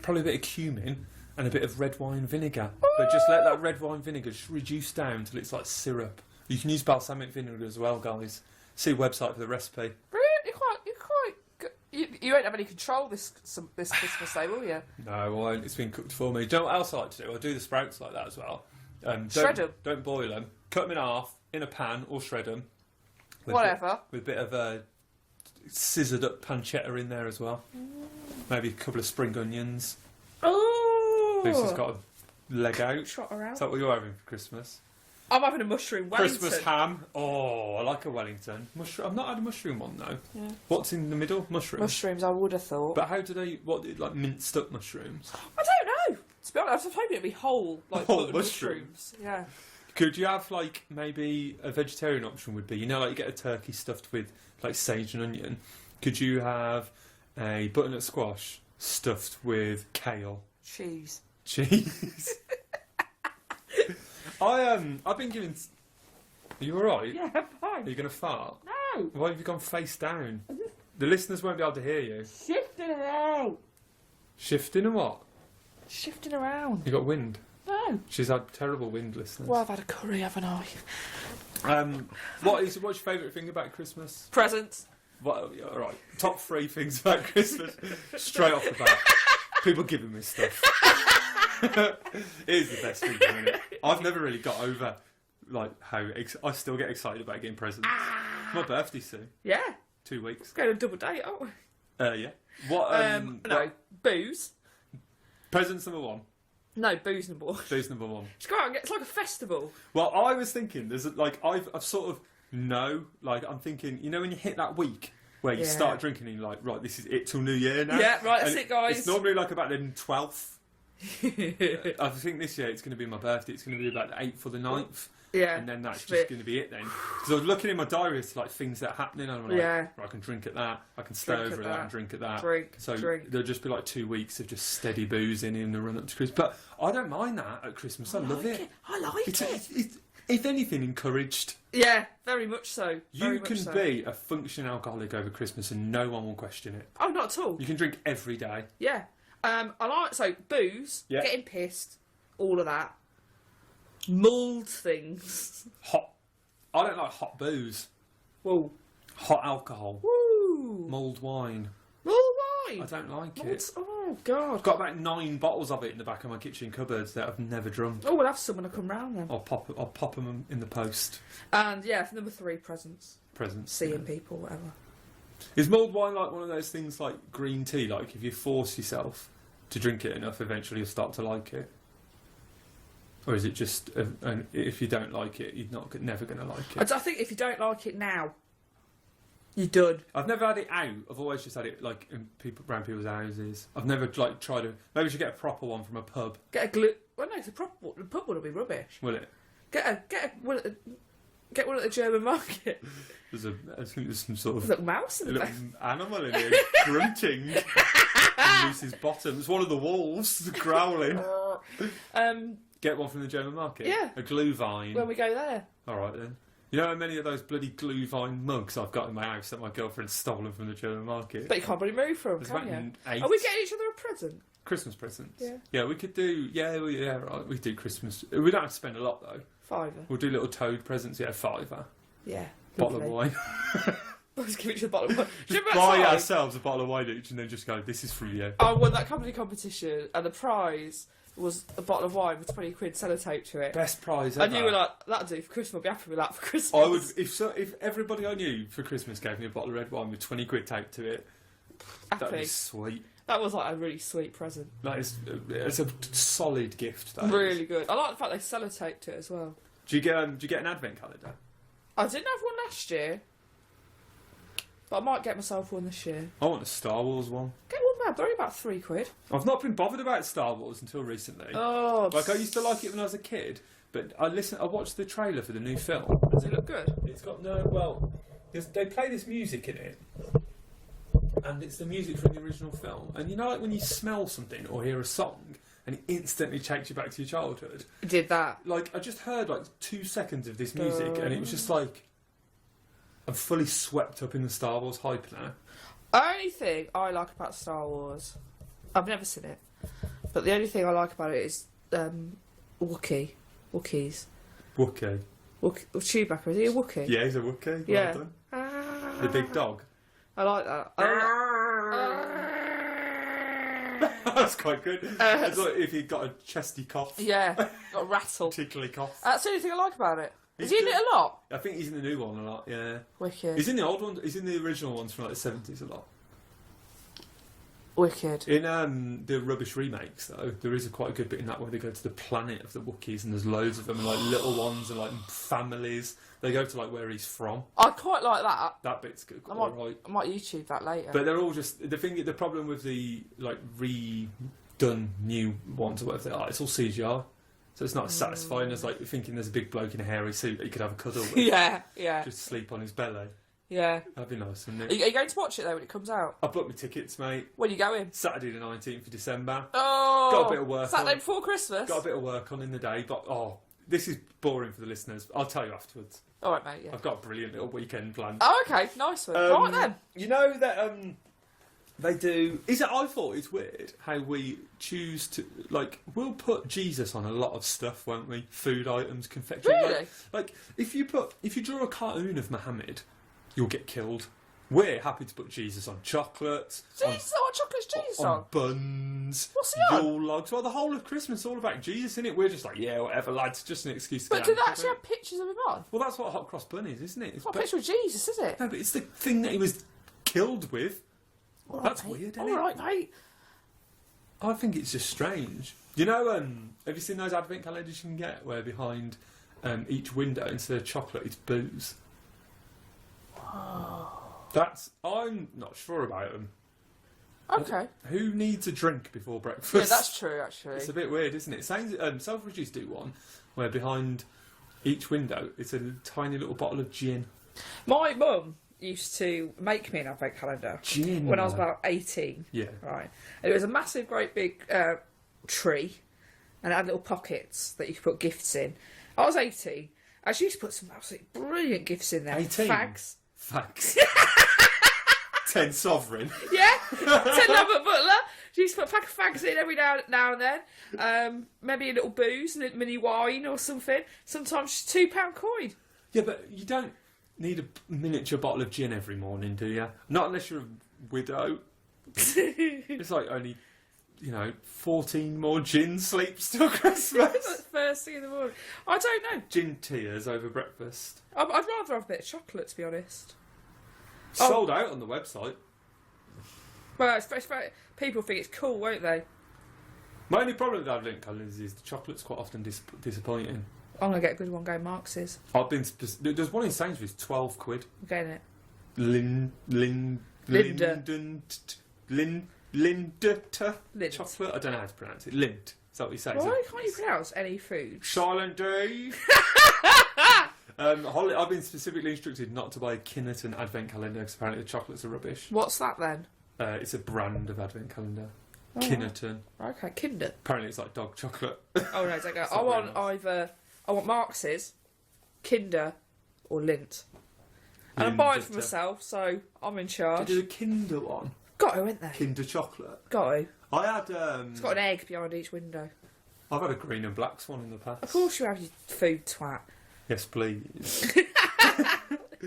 probably a bit of cumin and a bit of red wine vinegar. But just let that red wine vinegar just reduce down till it's like syrup. You can use balsamic vinegar as well, guys. See website for the recipe. You're quite good. You won't have any control this Christmas Day, will you? No, I won't. It's been cooked for me. Do you know what else I like to do? I do the sprouts like that as well. Shred them. Don't boil them. Cut them in half in a pan or shred them. Whatever. With a bit of scissored up pancetta in there as well. Maybe a couple of spring onions. Oh! Lucy's got a leg out. Trot her out. Is that what you're having for Christmas? I'm having a mushroom Wellington. Christmas ham. Oh, I like a Wellington. Mushroom. I've not had a mushroom one though. Yeah. What's in the middle? Mushrooms. Mushrooms, I would have thought. But how do they? Like minced up mushrooms? I don't know. To be honest, I was hoping it'd be whole, like whole mushrooms. Yeah. Could you have like maybe a vegetarian option would be, you know, like you get a turkey stuffed with like sage and onion. Could you have a butternut squash stuffed with kale? Cheese. I've been giving. Are you alright? Yeah, I'm fine. Are you going to fart? No. Why have you gone face down? The listeners won't be able to hear you. Shifting around. Shifting and what? Shifting around. You got wind? No. She's had terrible wind, listeners. Well, I've had a curry, haven't I? What's your favourite thing about Christmas? Presents. All right. Top 3 things about Christmas. Straight off the bat. People giving me stuff. It is the best thing, isn't it? I've never really got over like how I still get excited about getting presents. My birthday soon. Yeah. 2 weeks. Going on a double date, aren't we? Yeah. What? No, booze. Presents number 1. No, booze number 1. Booze number 1. Just go out and get. It's like a festival. Well, I was thinking there's like I've sort of I'm thinking, you know, when you hit that week where you start drinking and you're like, right, this is it till New Year now. Yeah, right, that's it, guys. It's normally like about the 12th. I think this year it's going to be my birthday. It's going to be about the 8th or the 9th. Yeah. And then that's just going to be it then. Because I was looking in my diary to like things that are happening. And I'm like, right, I can drink at that. I can stay over at that and drink at that. So there'll just be like 2 weeks of just steady boozing in the run up to Christmas. But I don't mind that at Christmas. I love it. I like it. It's, if anything, encouraged. Yeah, very much so. You can be a functioning alcoholic over Christmas and no one will question it. Oh, not at all. You can drink every day. Yeah. I like booze, getting pissed, all of that. Mulled things. Hot. I don't like hot booze. Whoa. Hot alcohol. Woo. Mulled wine. Mulled wine. I don't like it. Oh God. I've got about 9 bottles of it in the back of my kitchen cupboards that I've never drunk. Oh, we'll have some when I come round then. I'll pop them in the post. And yeah, for number 3, presents. Seeing yeah. people, whatever. Is mulled wine like one of those things like green tea? Like if you force yourself to drink it enough, eventually you'll start to like it? Or is it just, if you don't like it, you're never going to like it? I think if you don't like it now, you're done. I've never had it out. I've always just had it like around people's houses. I've never like tried to. Maybe we should get a proper one from a pub. Get a glue. Well, no, it's a proper one. The pub one will be rubbish. Will it? Get one at the German market. I think there's some sort of little mouse in little animal in here grunting. Lucy's bottom. It's one of the wolves growling. Get one from the German market. Yeah. A glue vine. When we go there. All right then. You know how many of those bloody Glühwein mugs I've got in my house that my girlfriend stolen from the German market? But you can't really move from There's them, about can you? 8 Are we getting each other a present? Christmas presents. Yeah. Yeah, we could do. Yeah, right. We do Christmas. We don't have to spend a lot though. £5. We'll do little toad presents. Yeah, £5. Yeah. Bottle of wine. Let's give each other a bottle of wine. Just buy ourselves a bottle of wine each, and then just go. This is for you. I won that comedy competition, and the prize was a bottle of wine with 20 quid sellotape to it. Best prize ever. And you were like, that'll do for Christmas. I'll be happy with that for Christmas. I would if everybody I knew for Christmas gave me a bottle of red wine with 20 quid taped to it. That'd be sweet. That was like a really sweet present. It's a solid gift. That really is. good. I like the fact they sellotaped it as well. Do you get an advent calendar? I didn't have one last year, but I might get myself one this year. I want a Star Wars one. Get one now. They're only about £3. I've not been bothered about Star Wars until recently. Oh, like I used to like it when I was a kid, but I watched the trailer for the new film. Does it look good? It's got they play this music in it, and it's the music from the original film. And you know, like when you smell something or hear a song, and it instantly takes you back to your childhood. It did that. Like I just heard like 2 seconds of this music, and it was just like I'm fully swept up in the Star Wars hype now. Only thing I like about Star Wars, I've never seen it, but the only thing I like about it is Wookiees. Wookiee. Chewbacca, is he a Wookiee? Yeah, he's a Wookiee. Yeah. Well done. The big dog. I like that. That's quite good. It's like if he got a chesty cough. Yeah, got a rattle. Tickly cough. That's the only thing I like about it. Is he in it a lot? I think he's in the new one a lot, yeah. Wicked. He's in the old one, he's in the original ones from like the 70s a lot. Wicked. In the rubbish remakes, though, there is quite a good bit in that where they go to the planet of the Wookiees and there's loads of them, and like little ones and like families. They go to like where he's from. I quite like that. That bit's good. I might YouTube that later. But they're all just the problem with the like redone new ones or whatever they are. It's all CGI, so it's not as satisfying as like thinking there's a big bloke in a hairy suit that you could have a cuddle with. Yeah. Just sleep on his belly. Yeah. That'd be nice, wouldn't Are it? you going to watch it though when it comes out? I booked my tickets, mate. When are you going? Saturday the 19th of December. Oh. Got a bit of work Saturday on. before Christmas. Got a bit of work on in the day, but this is boring for the listeners. I'll tell you afterwards. All right, mate. Yeah. I've got a brilliant little weekend planned. Oh, okay, nice one. Right then. You know that they do. I thought it's weird how we choose to we'll put Jesus on a lot of stuff, won't we? Food items, confectionery. Really? Like if you draw a cartoon of Muhammad, you'll get killed. We're happy to put Jesus on chocolates. Jesus, what chocolate's Jesus on? Buns. What's he on? Yule logs. Well, the whole of Christmas is all about Jesus, isn't it? We're just like, yeah, whatever, lads. Just an excuse to But get do they out. actually have pictures of him on? Well, that's what a hot cross bun is, isn't it? It's not a picture of Jesus, is it? No, but it's the thing that he was killed with. All right, That's mate. weird, isn't All it? right, mate. I think it's just strange. You know, have you seen those advent calendars you can get where behind each window, instead of chocolate, it's booze? I'm not sure about them. Okay. Who needs a drink before breakfast? Yeah, that's true, actually. It's a bit weird, isn't it? Selfridges do one where behind each window it's a tiny little bottle of gin. My mum used to make me an advent calendar Gin. when I was about 18. Yeah. Right. And it was a massive, great big tree, and it had little pockets that you could put gifts in. I was 18. And she used to put some absolutely brilliant gifts in there. 18? Fags. 10 sovereign. Yeah. 10 Lambert Butler. She used to put a pack of fags in every now and then. Maybe a little booze and a mini wine or something. Sometimes just £2 coin. Yeah, but you don't need a miniature bottle of gin every morning, do you? Not unless you're a widow. It's like only, 14 more gin sleeps till Christmas. That's first thing in the morning. I don't know. Gin tears over breakfast. I'd rather have a bit of chocolate, to be honest. Sold out on the website. Well, people think it's cool, won't they? My only problem with advent calendars is the chocolate's quite often disappointing. I'm going to get a good one going Marx's. There's one in Sainsbury's, 12 quid. I'm getting it. Linda Lint. chocolate. I don't know how to pronounce it. Lint. Is that what you say? Why can't you pronounce any food? Silent D. I've been specifically instructed not to buy a Kinnerton advent calendar because apparently the chocolates are rubbish. What's that then? It's a brand of advent calendar. Oh. Kinnerton. Okay, Kinder. Apparently it's like dog chocolate. Oh no, don't go. It's I not want very nice. I want Marx's, Kinder, or lint. And I'm buying for myself, so I'm in charge. Did you do a Kinder one? Got to, ain't there? Kinder chocolate. Got to. I had. It's got an egg behind each window. I've had a green and black one in the past. Of course you have, you food twat. Yes, please.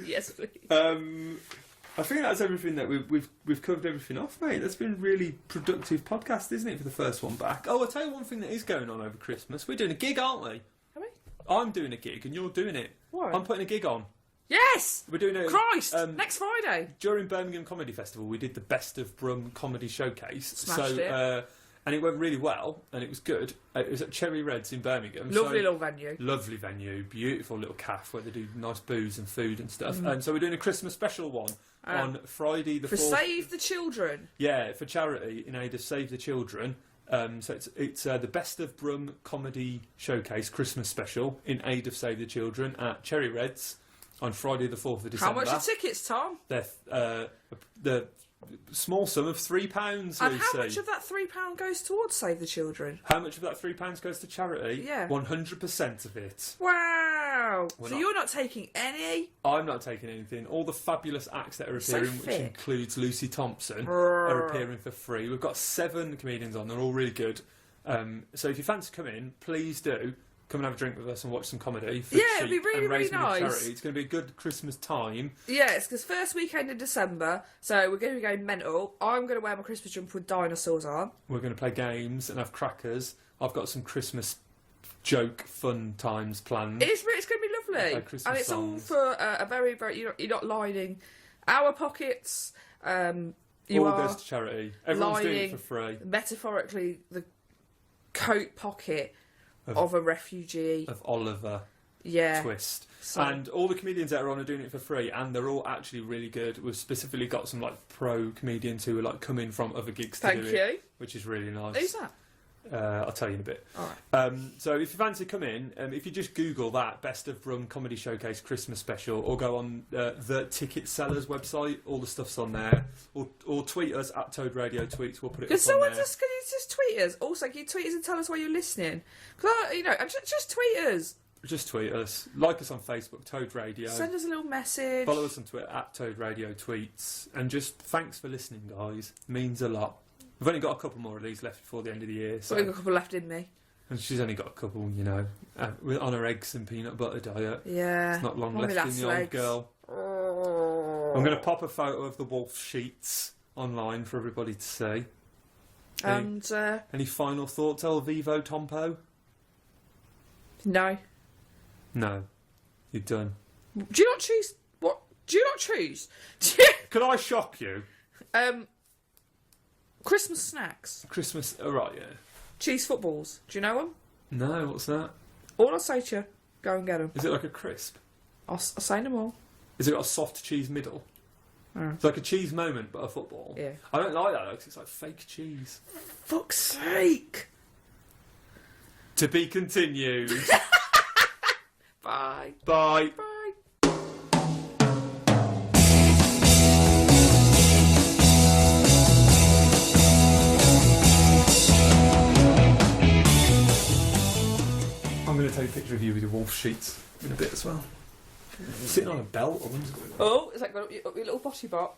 Yes, please. I think that's everything that we've covered everything off, mate. That's been a really productive podcast, isn't it, for the first one back? Oh, I'll tell you one thing that is going on over Christmas. We're doing a gig, aren't we? Are we? I'm doing a gig and you're doing it. What? I'm putting a gig on. Yes! We're doing it. Christ! Next Friday. During Birmingham Comedy Festival, we did the Best of Brum Comedy Showcase. Smashed it. And it went really well, and it was good. It was at Cherry Reds in Birmingham. Lovely little venue. Lovely venue, beautiful little cafe where they do nice booze and food and stuff. And so we're doing a Christmas special one on Friday the 4th. For Save the Children. Yeah, for charity in aid of Save the Children. So it's the Best of Brum Comedy Showcase Christmas special in aid of Save the Children at Cherry Reds on Friday the 4th of December. How much are tickets, Tom? They're the small sum of £3, Lucy. And how much of that £3 goes towards Save the Children? How much of that £3 goes to charity? Yeah. 100% of it. Wow. You're not taking any? I'm not taking anything. All the fabulous acts that are appearing, which includes Lucy Thompson, are appearing for free. We've got 7 comedians on. They're all really good. So if you fancy coming, please do. Come and have a drink with us and watch some comedy. For it'd be really, really nice. Charity. It's going to be a good Christmas time. Yeah, it's because first weekend in December, so we're going to be going mental. I'm going to wear my Christmas jumper with dinosaurs on. We're going to play games and have crackers. I've got some Christmas joke fun times planned. It's going to be lovely. And it's songs. all for a very, very... You're not lining our pockets. All goes to charity. Everyone's doing it for free. Metaphorically, the coat pocket of a refugee. Of Oliver Twist. So. And all the comedians that are on are doing it for free, and they're all actually really good. We've specifically got some like pro comedians who are like coming from other gigs to do it, which is really nice. Who's that? I'll tell you in a bit. Alright. So if you fancy coming, if you just Google that Best of Brum Comedy Showcase Christmas Special, or go on the Ticket Sellers website, all the stuff's on there, or tweet us at Toad Radio Tweets. We'll put it up on there. Can you just tweet us? Also, can you tweet us and tell us why you're listening? Just tweet us. Just tweet us. Like us on Facebook, Toad Radio. Send us a little message. Follow us on Twitter at Toad Radio Tweets. And just thanks for listening, guys. Means a lot. We've only got a couple more of these left before the end of the year. So. We've got a couple left in me. And she's only got a couple, on her eggs and peanut butter diet. Yeah. It's not long left in the old girl. Oh. I'm going to pop a photo of the wolf sheets online for everybody to see. Any final thoughts, El Vivo Tompo? No. No. You're done. Do you not choose? What? Do you not choose? Could I shock you? Christmas snacks. Christmas... Oh, right, yeah. Cheese footballs. Do you know them? No, what's that? All I'll say to you, go and get them. Is it like a crisp? I'll say them all. Is it got a soft cheese middle? It's like a cheese moment, but a football. Yeah. I don't like that, though, because it's like fake cheese. Fuck's sake! To be continued. Bye. Bye. Bye. I'm going to take a picture of you with your wolf sheets in a bit as well. Sitting on a belt. Oh, is that got up your little body bot?